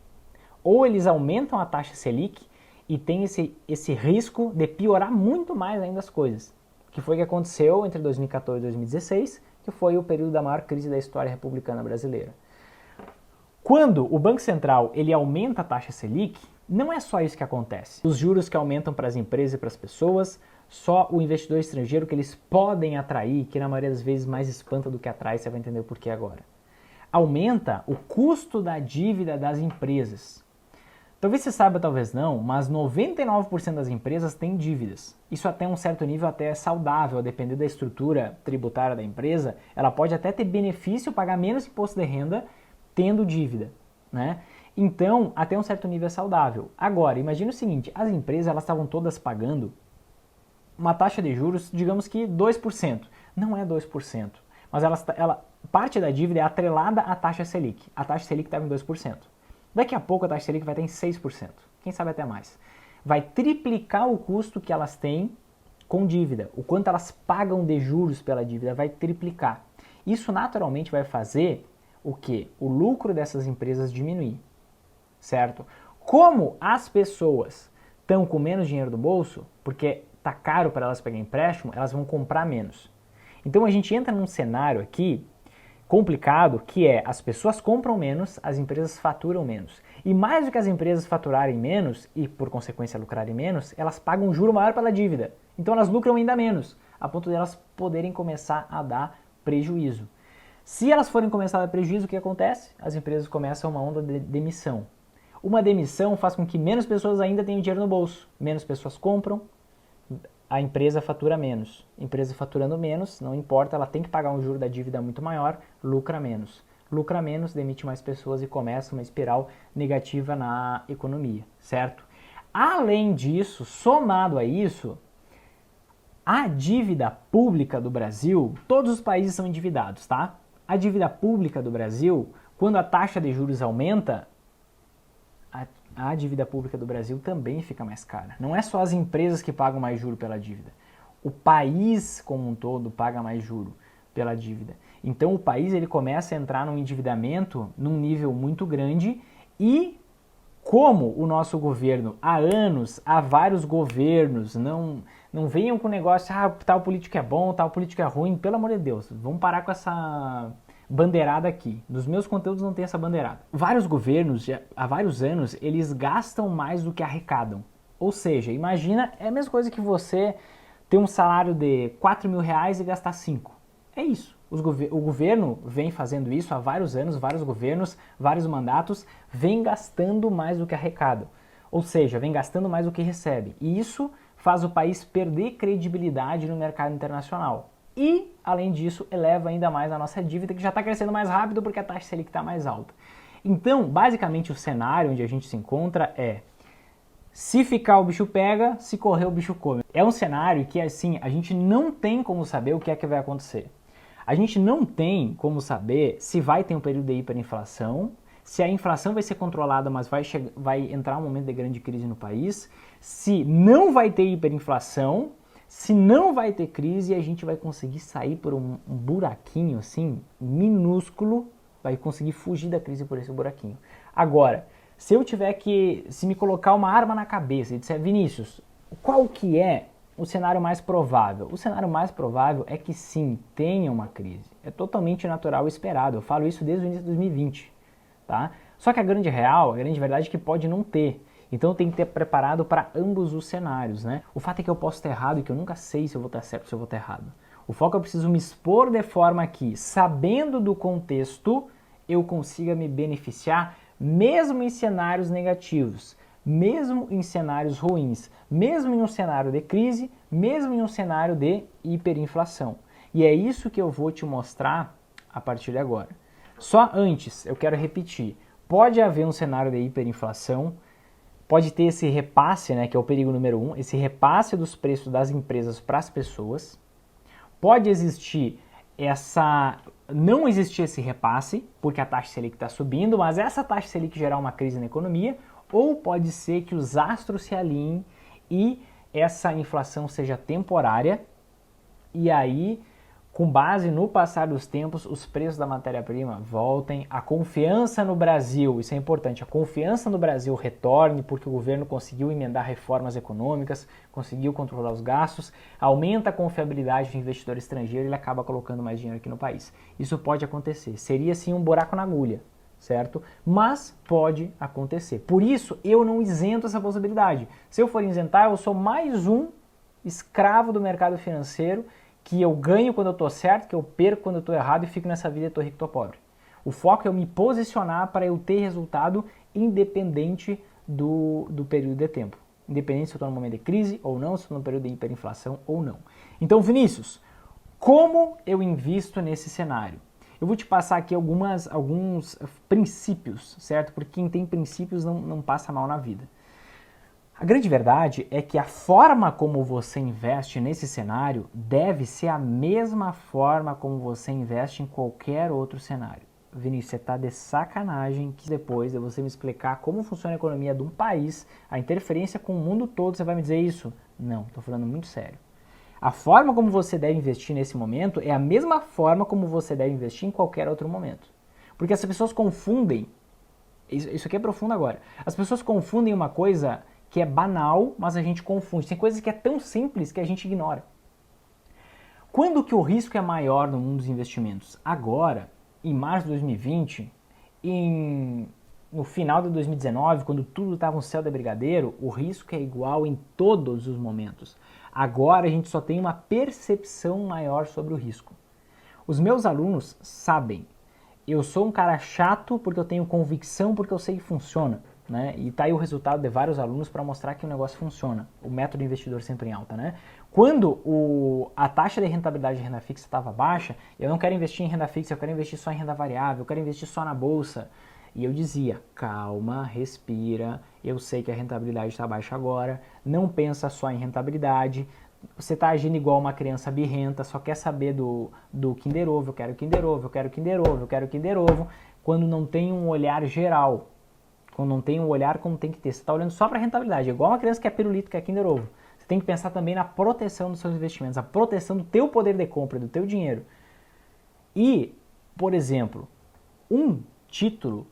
ou eles aumentam a taxa Selic e tem esse risco de piorar muito mais ainda as coisas. Que foi o que aconteceu entre 2014 e 2016, que foi o período da maior crise da história republicana brasileira. Quando o Banco Central ele aumenta a taxa Selic, não é só isso que acontece. Os juros que aumentam para as empresas e para as pessoas, só o investidor estrangeiro que eles podem atrair, que na maioria das vezes mais espanta do que atrai, você vai entender o porquê agora. Aumenta o custo da dívida das empresas. Talvez você saiba, talvez não, mas 99% das empresas têm dívidas. Isso até um certo nível até é saudável, a depender da estrutura tributária da empresa, ela pode até ter benefício, pagar menos imposto de renda, tendo dívida, né? Então, até um certo nível é saudável. Agora, imagine o seguinte, as empresas elas estavam todas pagando uma taxa de juros, digamos que 2%. Não é 2%, mas parte da dívida é atrelada à taxa Selic. A taxa Selic estava em 2%. Daqui a pouco a taxa Selic vai estar em 6%, quem sabe até mais. Vai triplicar o custo que elas têm com dívida. O quanto elas pagam de juros pela dívida vai triplicar. Isso naturalmente vai fazer o quê? O lucro dessas empresas diminuir, certo? Como as pessoas estão com menos dinheiro do bolso, porque está caro para elas pegar empréstimo, elas vão comprar menos. Então a gente entra num cenário aqui complicado, que é as pessoas compram menos, as empresas faturam menos. E mais do que as empresas faturarem menos e, por consequência, lucrarem menos, elas pagam um juro maior pela dívida. Então elas lucram ainda menos, a ponto de elas poderem começar a dar prejuízo. Se elas forem começar a dar prejuízo, o que acontece? As empresas começam uma onda de demissão. Uma demissão faz com que menos pessoas ainda tenham dinheiro no bolso, menos pessoas compram, a empresa fatura menos. Empresa faturando menos, não importa, ela tem que pagar um juro da dívida muito maior, lucra menos. Lucra menos, demite mais pessoas e começa uma espiral negativa na economia, certo? Além disso, somado a isso, a dívida pública do Brasil, todos os países são endividados, tá? A dívida pública do Brasil, quando a taxa de juros aumenta, a dívida pública do Brasil também fica mais cara. Não é só as empresas que pagam mais juro pela dívida. O país como um todo paga mais juro pela dívida. Então o país ele começa a entrar num endividamento num nível muito grande e como o nosso governo há anos, há vários governos, não venham com o negócio, tal político é bom, tal político é ruim, pelo amor de Deus, vamos parar com essa bandeirada aqui. Nos meus conteúdos não tem essa bandeirada. Vários governos, há vários anos, eles gastam mais do que arrecadam. Ou seja, imagina, é a mesma coisa que você ter um salário de 4 mil reais e gastar 5. É isso. O governo vem fazendo isso há vários anos, vários governos, vários mandatos, vem gastando mais do que arrecada. Ou seja, vem gastando mais do que recebe. E isso faz o país perder credibilidade no mercado internacional. E, além disso, eleva ainda mais a nossa dívida, que já está crescendo mais rápido porque a taxa Selic está mais alta. Então, basicamente, o cenário onde a gente se encontra é: se ficar o bicho pega, se correr o bicho come. É um cenário que, assim, a gente não tem como saber o que é que vai acontecer. A gente não tem como saber se vai ter um período de hiperinflação, se a inflação vai ser controlada, mas vai entrar um momento de grande crise no país, se não vai ter hiperinflação, se não vai ter crise e a gente vai conseguir sair por um buraquinho assim, minúsculo, vai conseguir fugir da crise por esse buraquinho. Agora, se eu tiver que, se me colocar uma arma na cabeça e disser, Vinícius, qual que é o cenário mais provável? O cenário mais provável é que sim, tenha uma crise. É totalmente natural e esperado. Eu falo isso desde o início de 2020. Tá? Só que a grande verdade é que pode não ter. Então tem que ter preparado para ambos os cenários, né? O fato é que eu posso estar errado e que eu nunca sei se eu vou estar certo ou se eu vou estar errado. O foco é que eu preciso me expor de forma que, sabendo do contexto, eu consiga me beneficiar mesmo em cenários negativos, mesmo em cenários ruins, mesmo em um cenário de crise, mesmo em um cenário de hiperinflação. E é isso que eu vou te mostrar a partir de agora. Só antes, eu quero repetir, pode haver um cenário de hiperinflação, pode ter esse repasse, né, que é o perigo número 1, esse repasse dos preços das empresas para as pessoas, pode existir não existir esse repasse, porque a taxa Selic está subindo, mas essa taxa Selic gerar uma crise na economia, ou pode ser que os astros se alinhem e essa inflação seja temporária, e aí, com base no passar dos tempos, os preços da matéria-prima voltem, a confiança no Brasil, isso é importante, a confiança no Brasil retorne, porque o governo conseguiu emendar reformas econômicas, conseguiu controlar os gastos, aumenta a confiabilidade do investidor estrangeiro e ele acaba colocando mais dinheiro aqui no país. Isso pode acontecer, seria sim um buraco na agulha, certo? Mas pode acontecer. Por isso, eu não isento essa possibilidade. Se eu for isentar, eu sou mais um escravo do mercado financeiro, que eu ganho quando eu estou certo, que eu perco quando eu estou errado e fico nessa vida, estou rico, estou pobre. O foco é eu me posicionar para eu ter resultado independente do período de tempo. Independente se eu estou num momento de crise ou não, se estou num período de hiperinflação ou não. Então, Vinícius, como eu invisto nesse cenário? Eu vou te passar aqui alguns princípios, certo? Porque quem tem princípios não passa mal na vida. A grande verdade é que a forma como você investe nesse cenário deve ser a mesma forma como você investe em qualquer outro cenário. Vinícius, você está de sacanagem que depois de você me explicar como funciona a economia de um país, a interferência com o mundo todo, você vai me dizer isso? Não, estou falando muito sério. A forma como você deve investir nesse momento é a mesma forma como você deve investir em qualquer outro momento. Porque as pessoas confundem, isso aqui é profundo agora, as pessoas confundem uma coisa que é banal, mas a gente confunde. Tem coisas que é tão simples que a gente ignora. Quando que o risco é maior no mundo dos investimentos? Agora, em março de 2020, no final de 2019, quando tudo estava um céu de brigadeiro, o risco é igual em todos os momentos. Agora a gente só tem uma percepção maior sobre o risco. Os meus alunos sabem, eu sou um cara chato porque eu tenho convicção, porque eu sei que funciona. né? E tá aí o resultado de vários alunos para mostrar que o negócio funciona. O método investidor sempre em alta, né? Quando a taxa de rentabilidade de renda fixa estava baixa, eu não quero investir em renda fixa, eu quero investir só em renda variável, eu quero investir só na bolsa. E eu dizia, calma, respira, eu sei que a rentabilidade está baixa agora, não pensa só em rentabilidade, você está agindo igual uma criança birrenta, só quer saber do Kinder Ovo, eu quero Kinder Ovo, eu quero Kinder Ovo, eu quero Kinder Ovo, quando não tem um olhar geral, quando não tem um olhar como tem que ter. Você está olhando só para a rentabilidade, é igual uma criança que quer pirulito, que é Kinder Ovo. Você tem que pensar também na proteção dos seus investimentos, a proteção do teu poder de compra, do teu dinheiro. E, por exemplo, um título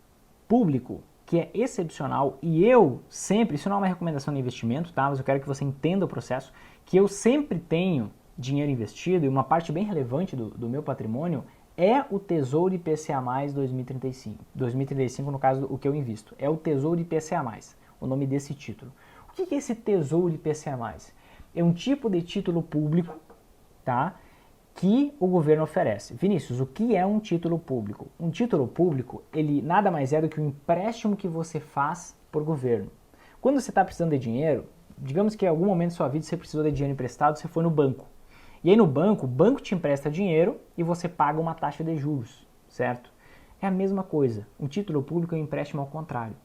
público que é excepcional, e eu sempre, isso não é uma recomendação de investimento, tá? Mas eu quero que você entenda o processo, que eu sempre tenho dinheiro investido, e uma parte bem relevante do meu patrimônio é o Tesouro IPCA+, 2035. 2035, no caso, o que eu invisto. É o Tesouro IPCA+, o nome desse título. O que é esse Tesouro IPCA+? É um tipo de título público, tá? Que o governo oferece. Vinícius, o que é um título público? Um título público, ele nada mais é do que um empréstimo que você faz por governo. Quando você está precisando de dinheiro, digamos que em algum momento da sua vida você precisou de dinheiro emprestado, você foi no banco. E aí no banco, o banco te empresta dinheiro e você paga uma taxa de juros, certo? É a mesma coisa. Um título público é um empréstimo ao contrário.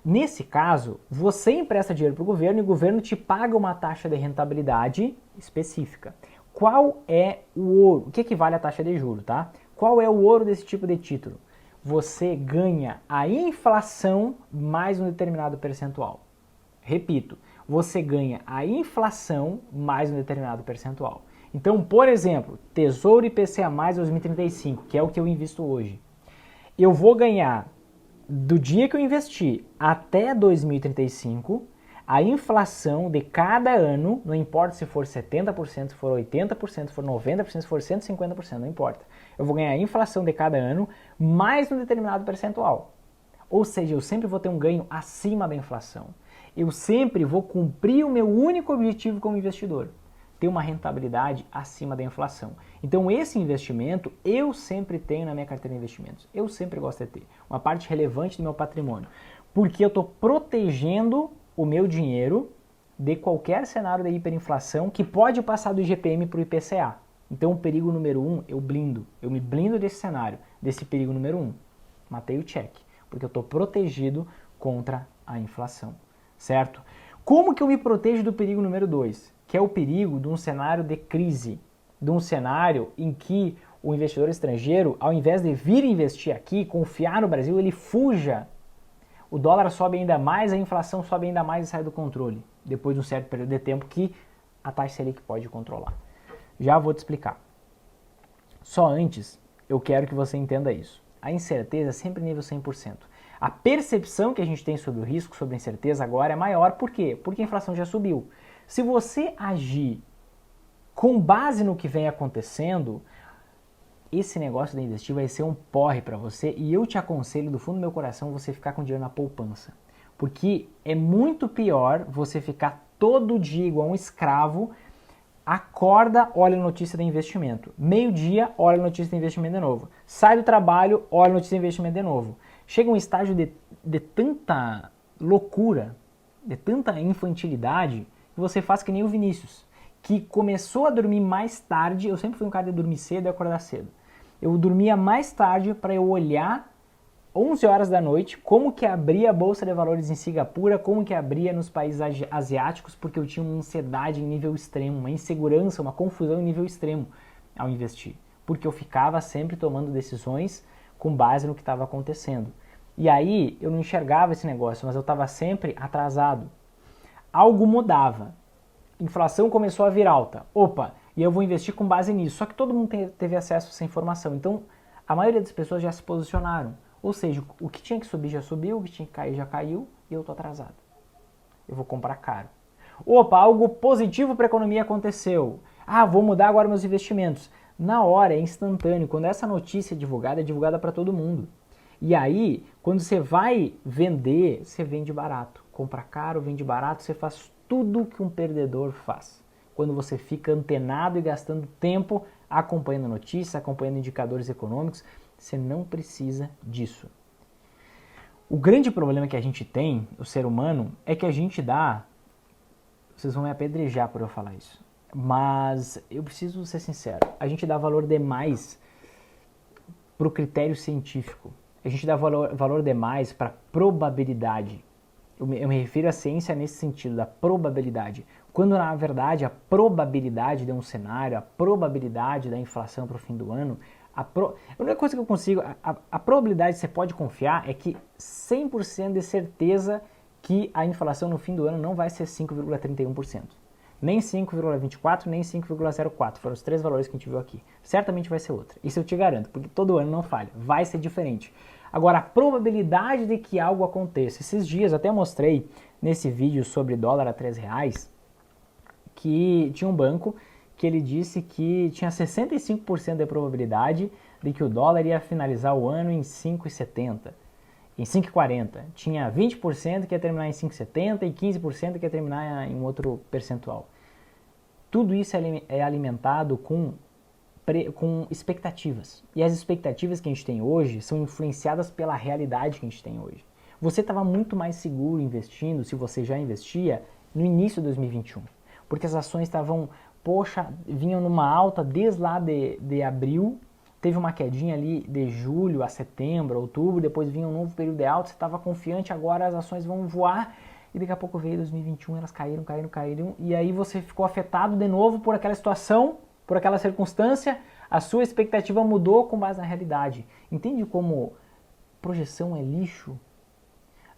Nesse caso, você empresta dinheiro para o governo e o governo te paga uma taxa de rentabilidade específica. Qual é o ouro? O que equivale à taxa de juros, tá? Qual é o ouro desse tipo de título? Você ganha a inflação mais um determinado percentual. Repito, você ganha a inflação mais um determinado percentual. Então, por exemplo, Tesouro IPCA+, 2035, que é o que eu invisto hoje. Eu vou ganhar, do dia que eu investi até 2035, a inflação de cada ano, não importa se for 70%, se for 80%, se for 90%, se for 150%, não importa. Eu vou ganhar a inflação de cada ano mais um determinado percentual. Ou seja, eu sempre vou ter um ganho acima da inflação. Eu sempre vou cumprir o meu único objetivo como investidor, ter uma rentabilidade acima da inflação. Então esse investimento eu sempre tenho na minha carteira de investimentos. Eu sempre gosto de ter uma parte relevante do meu patrimônio, porque eu estou protegendo o meu dinheiro de qualquer cenário de hiperinflação que pode passar do IGPM para o IPCA. Então o perigo número 1 eu blindo. Eu me blindo desse cenário, desse perigo número 1. Matei o check, porque eu estou protegido contra a inflação, certo? Como que eu me protejo do perigo número 2? Que é o perigo de um cenário de crise, de um cenário em que o investidor estrangeiro, ao invés de vir investir aqui, confiar no Brasil, ele fuja. O dólar sobe ainda mais, a inflação sobe ainda mais e sai do controle, depois de um certo período de tempo que a taxa Selic pode controlar. Já vou te explicar. Só antes, eu quero que você entenda isso. A incerteza é sempre nível 100%. A percepção que a gente tem sobre o risco, sobre a incerteza agora é maior. Por quê? Porque a inflação já subiu. Se você agir com base no que vem acontecendo, esse negócio de investir vai ser um porre para você e eu te aconselho do fundo do meu coração você ficar com dinheiro na poupança. Porque é muito pior você ficar todo dia igual um escravo, acorda, olha a notícia de investimento. Meio-dia, olha a notícia de investimento de novo. Sai do trabalho, olha a notícia de investimento de novo. Chega um estágio de tanta loucura, de tanta infantilidade, que você faz que nem o Vinícius, que começou a dormir mais tarde. Eu sempre fui um cara de dormir cedo e acordar cedo. Eu dormia mais tarde para eu olhar 11 horas da noite como que abria a Bolsa de Valores em Singapura, como que abria nos países asiáticos, porque eu tinha uma ansiedade em nível extremo, uma insegurança, uma confusão em nível extremo ao investir. Porque eu ficava sempre tomando decisões com base no que estava acontecendo. E aí eu não enxergava esse negócio, mas eu estava sempre atrasado. Algo mudava. Inflação começou a vir alta. Opa! E eu vou investir com base nisso. Só que todo mundo teve acesso a essa informação. Então, a maioria das pessoas já se posicionaram. Ou seja, o que tinha que subir já subiu, o que tinha que cair já caiu, e eu estou atrasado. Eu vou comprar caro. Opa, algo positivo para a economia aconteceu. Ah, vou mudar agora meus investimentos. Na hora, é instantâneo. Quando essa notícia é divulgada para todo mundo. E aí, quando você vai vender, você vende barato. Compra caro, vende barato, você faz tudo que um perdedor faz. Quando você fica antenado e gastando tempo acompanhando notícias, acompanhando indicadores econômicos, você não precisa disso. O grande problema que a gente tem, o ser humano, é que a gente dá... Vocês vão me apedrejar por eu falar isso. Mas eu preciso ser sincero. A gente dá valor demais para o critério científico. A gente dá valor demais para probabilidade. Eu me refiro à ciência nesse sentido, da probabilidade. Quando, na verdade, a probabilidade de um cenário, a probabilidade da inflação para o fim do ano, a única coisa que eu consigo... A probabilidade que você pode confiar é que 100% de certeza que a inflação no fim do ano não vai ser 5,31%. Nem 5,24, nem 5,04. Foram os 3 valores que a gente viu aqui. Certamente vai ser outra. Isso eu te garanto, porque todo ano não falha. Vai ser diferente. Agora, a probabilidade de que algo aconteça. Esses dias até mostrei nesse vídeo sobre dólar a R$3, que tinha um banco que ele disse que tinha 65% de probabilidade de que o dólar ia finalizar o ano em 5,70. Em 5,40. Tinha 20% que ia terminar em 5,70 e 15% que ia terminar em outro percentual. Tudo isso é alimentado com expectativas. E as expectativas que a gente tem hoje são influenciadas pela realidade que a gente tem hoje. Você estava muito mais seguro investindo, se você já investia, no início de 2021. Porque as ações estavam, vinham numa alta desde lá de abril. Teve uma quedinha ali de julho a setembro, outubro, depois vinha um novo período de alta, você estava confiante, agora as ações vão voar, e daqui a pouco veio 2021, elas caíram, e aí você ficou afetado de novo por aquela situação, por aquela circunstância, a sua expectativa mudou com base na realidade. Entende como projeção é lixo?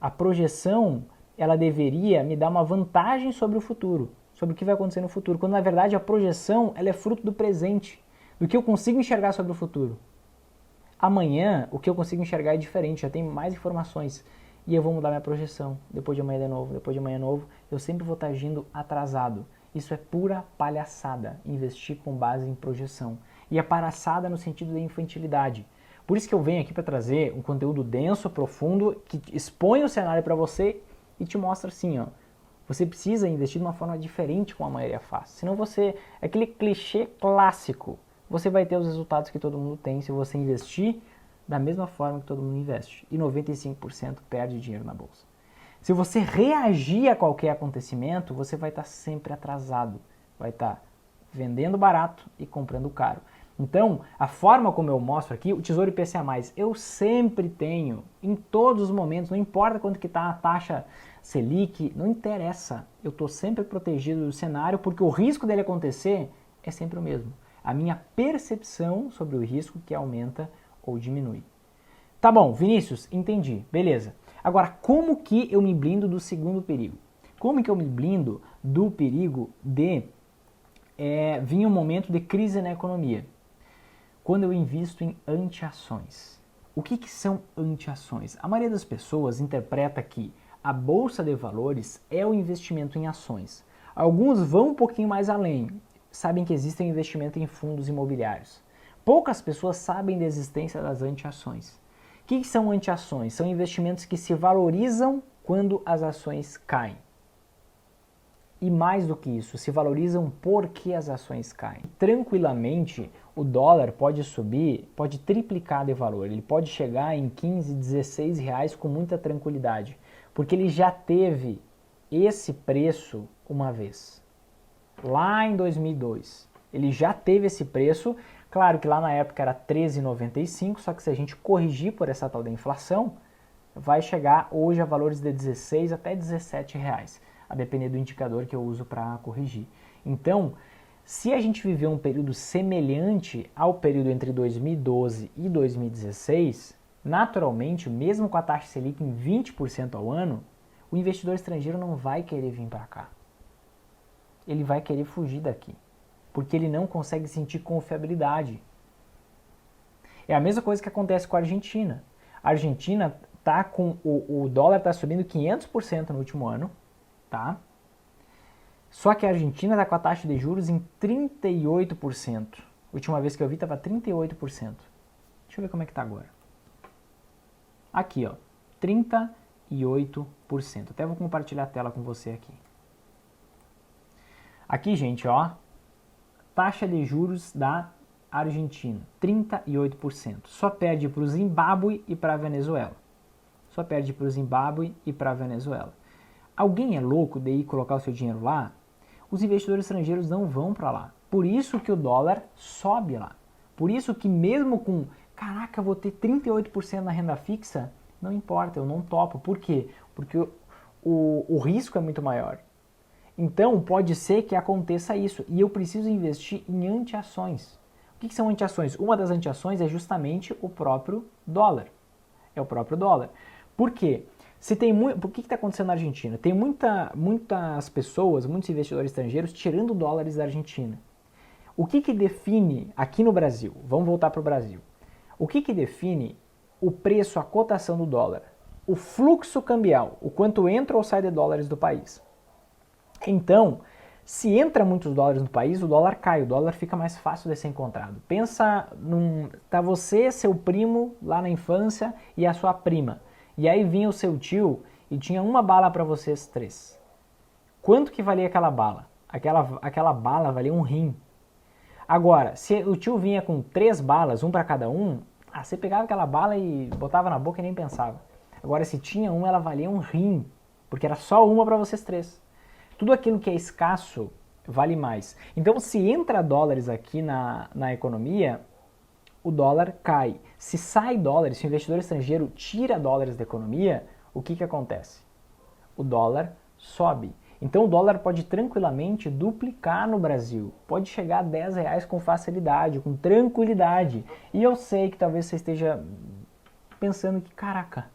A projeção, ela deveria me dar uma vantagem sobre o futuro, sobre o que vai acontecer no futuro, quando na verdade a projeção, ela é fruto do presente, do que eu consigo enxergar sobre o futuro. Amanhã, o que eu consigo enxergar é diferente, já tem mais informações. E eu vou mudar minha projeção. Depois de amanhã de novo, depois de amanhã de novo. Eu sempre vou estar agindo atrasado. Isso é pura palhaçada, investir com base em projeção. E é palhaçada no sentido de infantilidade. Por isso que eu venho aqui para trazer um conteúdo denso, profundo, que expõe o cenário para você e te mostra assim, ó. Você precisa investir de uma forma diferente como a maioria faz. Senão você... É aquele clichê clássico. Você vai ter os resultados que todo mundo tem se você investir da mesma forma que todo mundo investe. E 95% perde dinheiro na bolsa. Se você reagir a qualquer acontecimento, você vai estar sempre atrasado. Vai estar vendendo barato e comprando caro. Então, a forma como eu mostro aqui, o Tesouro IPCA+, eu sempre tenho, em todos os momentos, não importa quanto que está a taxa Selic, não interessa. Eu estou sempre protegido do cenário, porque o risco dele acontecer é sempre o mesmo. A minha percepção sobre o risco que aumenta ou diminui. Tá bom, Vinícius, entendi, beleza. Agora, como que eu me blindo do segundo perigo? Como que eu me blindo do perigo de vir um momento de crise na economia? Quando eu invisto em anti-ações. O que são anti-ações? A maioria das pessoas interpreta que a Bolsa de Valores é o investimento em ações. Alguns vão um pouquinho mais além. Sabem que existe investimento em fundos imobiliários. Poucas pessoas sabem da existência das anti-ações. O que são anti-ações? São investimentos que se valorizam quando as ações caem. E mais do que isso, se valorizam porque as ações caem. Tranquilamente, o dólar pode subir, pode triplicar de valor. Ele pode chegar em 15, 16 reais com muita tranquilidade. Porque ele já teve esse preço uma vez. Lá em 2002, ele já teve esse preço, claro que lá na época era R$13,95, só que se a gente corrigir por essa tal da inflação, vai chegar hoje a valores de 16 até 17 reais, a depender do indicador que eu uso para corrigir. Então, se a gente viver um período semelhante ao período entre 2012 e 2016, naturalmente, mesmo com a taxa Selic em 20% ao ano, o investidor estrangeiro não vai querer vir para cá. Ele vai querer fugir daqui, porque ele não consegue sentir confiabilidade. É a mesma coisa que acontece com a Argentina. A Argentina tá com o dólar está subindo 500% no último ano, tá? Só que a Argentina está com a taxa de juros em 38%. A última vez que eu vi estava 38%. Deixa eu ver como é que tá agora. Aqui, ó, 38%. Até vou compartilhar a tela com você aqui. Aqui, gente, ó, taxa de juros da Argentina, 38%. Só perde para o Zimbábue e para a Venezuela. só perde para o Zimbábue e para a Venezuela. Alguém é louco de ir colocar o seu dinheiro lá? Os investidores estrangeiros não vão para lá. Por isso que o dólar sobe lá. Por isso que mesmo com, caraca, vou ter 38% na renda fixa, não importa, eu não topo. Por quê? Porque o risco é muito maior. Então pode ser que aconteça isso e eu preciso investir em anti-ações. O que são anti-ações? Uma das anti-ações é justamente o próprio dólar. É o próprio dólar. Por quê? Por que está acontecendo na Argentina? Tem muitas pessoas, muitos investidores estrangeiros tirando dólares da Argentina. O que define aqui no Brasil? Vamos voltar para o Brasil. O que define o preço, a cotação do dólar? O fluxo cambial, o quanto entra ou sai de dólares do país. Então, se entra muitos dólares no país, o dólar cai, o dólar fica mais fácil de ser encontrado. Pensa tá você, seu primo lá na infância e a sua prima. E aí vinha o seu tio e tinha uma bala para vocês três. Quanto que valia aquela bala? Aquela bala valia um rim. Agora, se o tio vinha com 3 balas, um para cada um, você pegava aquela bala e botava na boca e nem pensava. Agora, se tinha uma, ela valia um rim, porque era só uma para vocês três. Tudo aquilo que é escasso vale mais. Então, se entra dólares aqui na economia, o dólar cai. Se sai dólares, se o investidor estrangeiro tira dólares da economia, o que acontece? O dólar sobe. Então o dólar pode tranquilamente duplicar no Brasil. Pode chegar a R$10 com facilidade, com tranquilidade. E eu sei que talvez você esteja pensando que, caraca,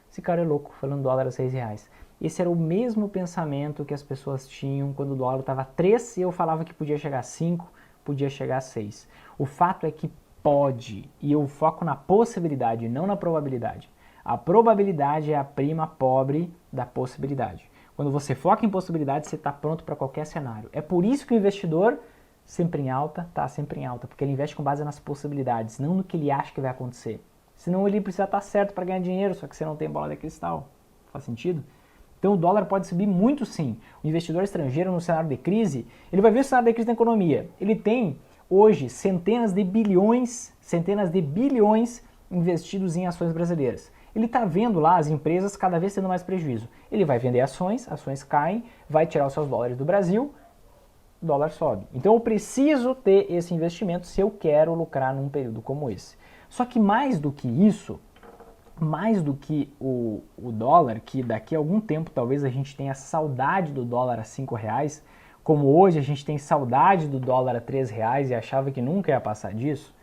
esse cara é louco, falando dólar a R$6. Esse era o mesmo pensamento que as pessoas tinham quando o dólar estava 3 e eu falava que podia chegar a 5, podia chegar a 6. O fato é que pode, e eu foco na possibilidade, não na probabilidade. A probabilidade é a prima pobre da possibilidade. Quando você foca em possibilidade, você está pronto para qualquer cenário. É por isso que o investidor, sempre em alta, está sempre em alta, porque ele investe com base nas possibilidades, não no que ele acha que vai acontecer. Senão ele precisa estar certo para ganhar dinheiro, só que você não tem bola de cristal. Faz sentido? Então o dólar pode subir muito sim. O investidor estrangeiro no cenário de crise, ele vai ver o cenário de crise da economia. Ele tem hoje centenas de bilhões investidos em ações brasileiras. Ele está vendo lá as empresas cada vez tendo mais prejuízo. Ele vai vender ações caem, vai tirar os seus dólares do Brasil, o dólar sobe. Então eu preciso ter esse investimento se eu quero lucrar num período como esse. Só que mais do que isso, mais do que o dólar, que daqui a algum tempo talvez a gente tenha saudade do dólar a R$5, como hoje a gente tem saudade do dólar a R$3 e achava que nunca ia passar disso,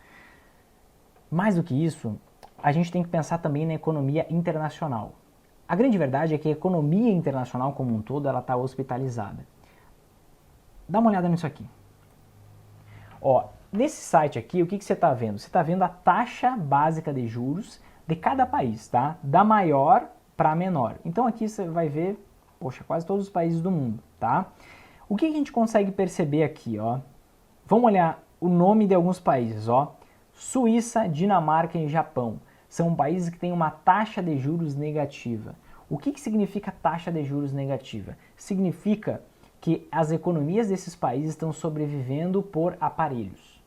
mais do que isso, a gente tem que pensar também na economia internacional. A grande verdade é que a economia internacional como um todo ela está hospitalizada. Dá uma olhada nisso aqui. Ó, nesse site aqui, o que você está vendo? Você está vendo a taxa básica de juros de cada país, tá? Da maior para a menor. Então aqui você vai ver, poxa, quase todos os países do mundo, tá? O que a gente consegue perceber aqui, ó? Vamos olhar o nome de alguns países, ó. Suíça, Dinamarca e Japão. São países que têm uma taxa de juros negativa. O que significa taxa de juros negativa? Significa que as economias desses países estão sobrevivendo por aparelhos.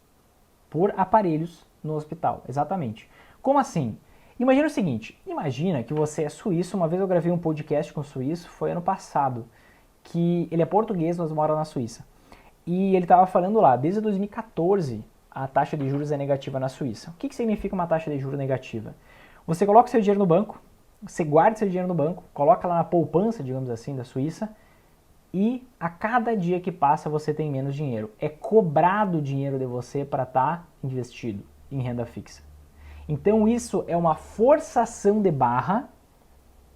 Por aparelhos no hospital, exatamente. Como assim? Imagina o seguinte, imagina que você é suíço, uma vez eu gravei um podcast com um suíço, foi ano passado, que ele é português, mas mora na Suíça. E ele estava falando lá, desde 2014, a taxa de juros é negativa na Suíça. O que significa uma taxa de juros negativa? Você coloca o seu dinheiro no banco, você guarda seu dinheiro no banco, coloca lá na poupança, digamos assim, da Suíça, e a cada dia que passa você tem menos dinheiro. É cobrado dinheiro de você para estar investido em renda fixa. Então isso é uma forçação de barra,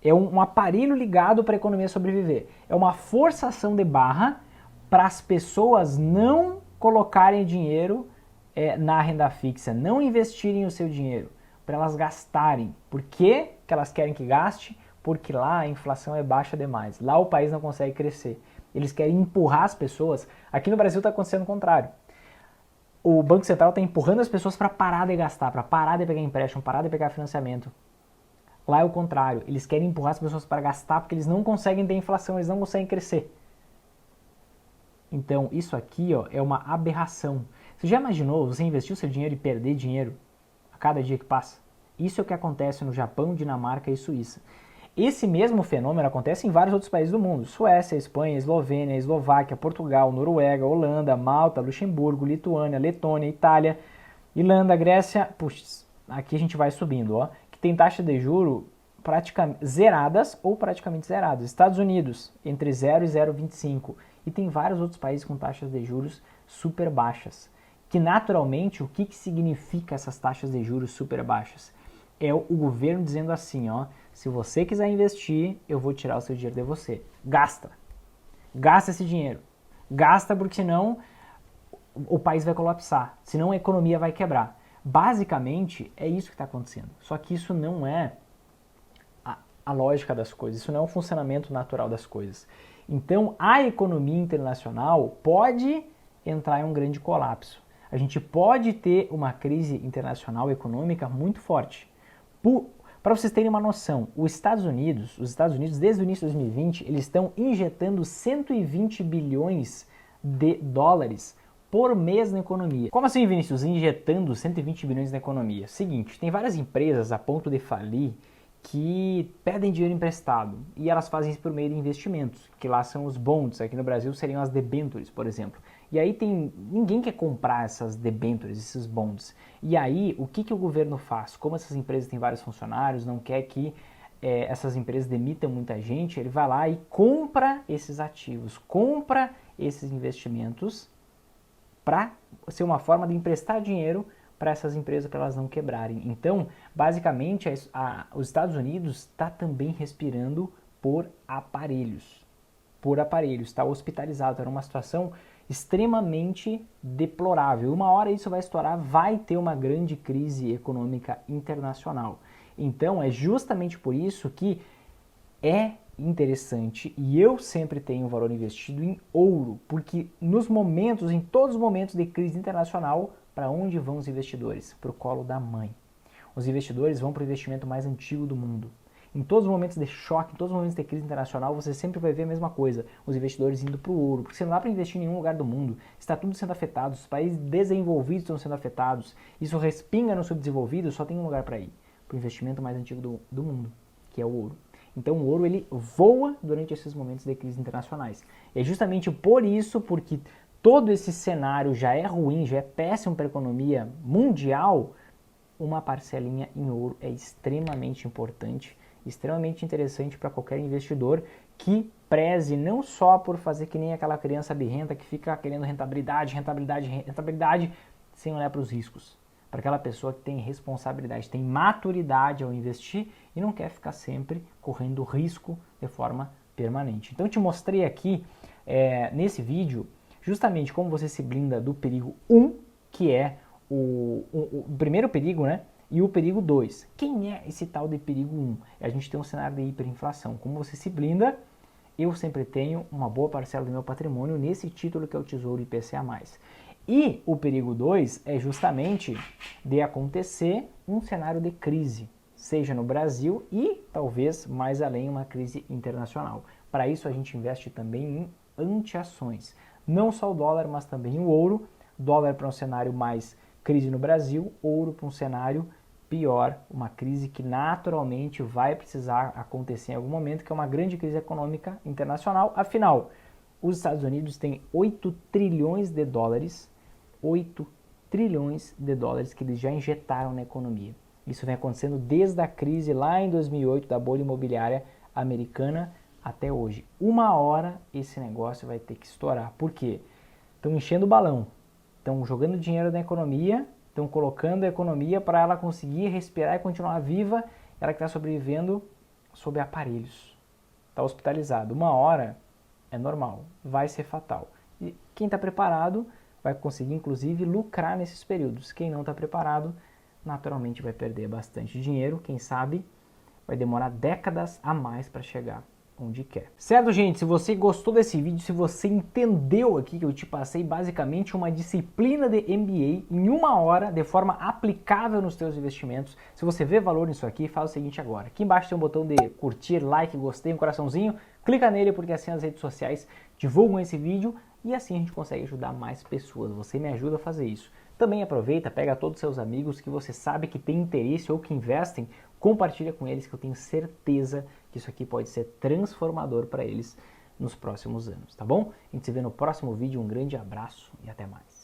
é um aparelho ligado para a economia sobreviver. É uma forçação de barra para as pessoas não colocarem dinheiro na renda fixa, não investirem o seu dinheiro, para elas gastarem. Por que elas querem que gaste? Porque lá a inflação é baixa demais, lá o país não consegue crescer. Eles querem empurrar as pessoas. Aqui no Brasil está acontecendo o contrário. O Banco Central está empurrando as pessoas para parar de gastar, para parar de pegar empréstimo, parar de pegar financiamento. Lá é o contrário, eles querem empurrar as pessoas para gastar porque eles não conseguem ter inflação, eles não conseguem crescer. Então isso aqui ó, é uma aberração. Você já imaginou você investir o seu dinheiro e perder dinheiro a cada dia que passa? Isso é o que acontece no Japão, Dinamarca e Suíça. Esse mesmo fenômeno acontece em vários outros países do mundo. Suécia, Espanha, Eslovênia, Eslováquia, Portugal, Noruega, Holanda, Malta, Luxemburgo, Lituânia, Letônia, Itália, Irlanda, Grécia. Puxa, aqui a gente vai subindo, ó. Que tem taxa de juro praticamente zeradas ou praticamente zeradas. Estados Unidos, entre 0 e 0,25. E tem vários outros países com taxas de juros super baixas. Que naturalmente, o que significa essas taxas de juros super baixas? É o governo dizendo assim, ó, se você quiser investir, eu vou tirar o seu dinheiro de você. Gasta. Gasta esse dinheiro. Gasta porque senão o país vai colapsar, senão a economia vai quebrar. Basicamente, é isso que está acontecendo. Só que isso não é a lógica das coisas, isso não é o funcionamento natural das coisas. Então, a economia internacional pode entrar em um grande colapso. A gente pode ter uma crise internacional econômica muito forte. Para vocês terem uma noção, os Estados Unidos, desde o início de 2020, eles estão injetando 120 bilhões de dólares por mês na economia. Como assim, Vinícius, injetando 120 bilhões na economia? Seguinte, tem várias empresas a ponto de falir que pedem dinheiro emprestado e elas fazem isso por meio de investimentos, que lá são os bonds, aqui no Brasil seriam as debêntures, por exemplo. E aí ninguém quer comprar essas debêntures, esses bonds. E aí, o que o governo faz? Como essas empresas têm vários funcionários, não quer que essas empresas demitam muita gente, ele vai lá e compra esses ativos, compra esses investimentos para ser uma forma de emprestar dinheiro para essas empresas, para elas não quebrarem. Então, basicamente, os Estados Unidos está também respirando por aparelhos. Está hospitalizado, está numa situação extremamente deplorável. Uma hora isso vai estourar, vai ter uma grande crise econômica internacional. Então, é justamente por isso que é interessante e eu sempre tenho valor investido em ouro, porque em todos os momentos de crise internacional, para onde vão os investidores? Para o colo da mãe. Os investidores vão para o investimento mais antigo do mundo. Em todos os momentos de choque, em todos os momentos de crise internacional, você sempre vai ver a mesma coisa, os investidores indo para o ouro, porque você não dá para investir em nenhum lugar do mundo, está tudo sendo afetado, os países desenvolvidos estão sendo afetados, isso respinga no subdesenvolvido, só tem um lugar para ir, para o investimento mais antigo do mundo, que é o ouro. Então o ouro ele voa durante esses momentos de crise internacionais. E é justamente por isso, porque todo esse cenário já é ruim, já é péssimo para a economia mundial, uma parcelinha em ouro é extremamente importante, extremamente interessante para qualquer investidor que preze não só por fazer que nem aquela criança birrenta que fica querendo rentabilidade, sem olhar para os riscos. Para aquela pessoa que tem responsabilidade, tem maturidade ao investir e não quer ficar sempre correndo risco de forma permanente. Então eu te mostrei aqui nesse vídeo justamente como você se blinda do perigo 1, que é o primeiro perigo, né? E o perigo 2. Quem é esse tal de perigo 1? A gente tem um cenário de hiperinflação. Como você se blinda? Eu sempre tenho uma boa parcela do meu patrimônio nesse título que é o Tesouro IPCA+. E o perigo 2 é justamente de acontecer um cenário de crise, seja no Brasil e talvez mais além uma crise internacional. Para isso a gente investe também em anti-ações. Não só o dólar, mas também o ouro. Dólar para um cenário mais crise no Brasil, ouro para um cenário pior, uma crise que naturalmente vai precisar acontecer em algum momento, que é uma grande crise econômica internacional. Afinal, os Estados Unidos têm 8 trilhões de dólares, 8 trilhões de dólares que eles já injetaram na economia. Isso vem acontecendo desde a crise lá em 2008 da bolha imobiliária americana até hoje. Uma hora esse negócio vai ter que estourar. Por quê? Estão enchendo o balão, estão jogando dinheiro na economia, estão colocando a economia para ela conseguir respirar e continuar viva, ela que está sobrevivendo sob aparelhos. Está hospitalizado. Uma hora é normal, vai ser fatal. E quem está preparado vai conseguir, inclusive, lucrar nesses períodos. Quem não está preparado, naturalmente vai perder bastante dinheiro. Quem sabe vai demorar décadas a mais para chegar onde quer. Certo, gente? Se você gostou desse vídeo, se você entendeu aqui que eu te passei basicamente uma disciplina de MBA em uma hora, de forma aplicável nos teus investimentos, se você vê valor nisso aqui, faz o seguinte agora. Aqui embaixo tem um botão de curtir, like, gostei, um coraçãozinho. Clica nele porque assim as redes sociais divulgam esse vídeo e assim a gente consegue ajudar mais pessoas. Você me ajuda a fazer isso. Também aproveita, pega todos os seus amigos que você sabe que tem interesse ou que investem, compartilha com eles que eu tenho certeza que isso aqui pode ser transformador para eles nos próximos anos, tá bom? A gente se vê no próximo vídeo, um grande abraço e até mais.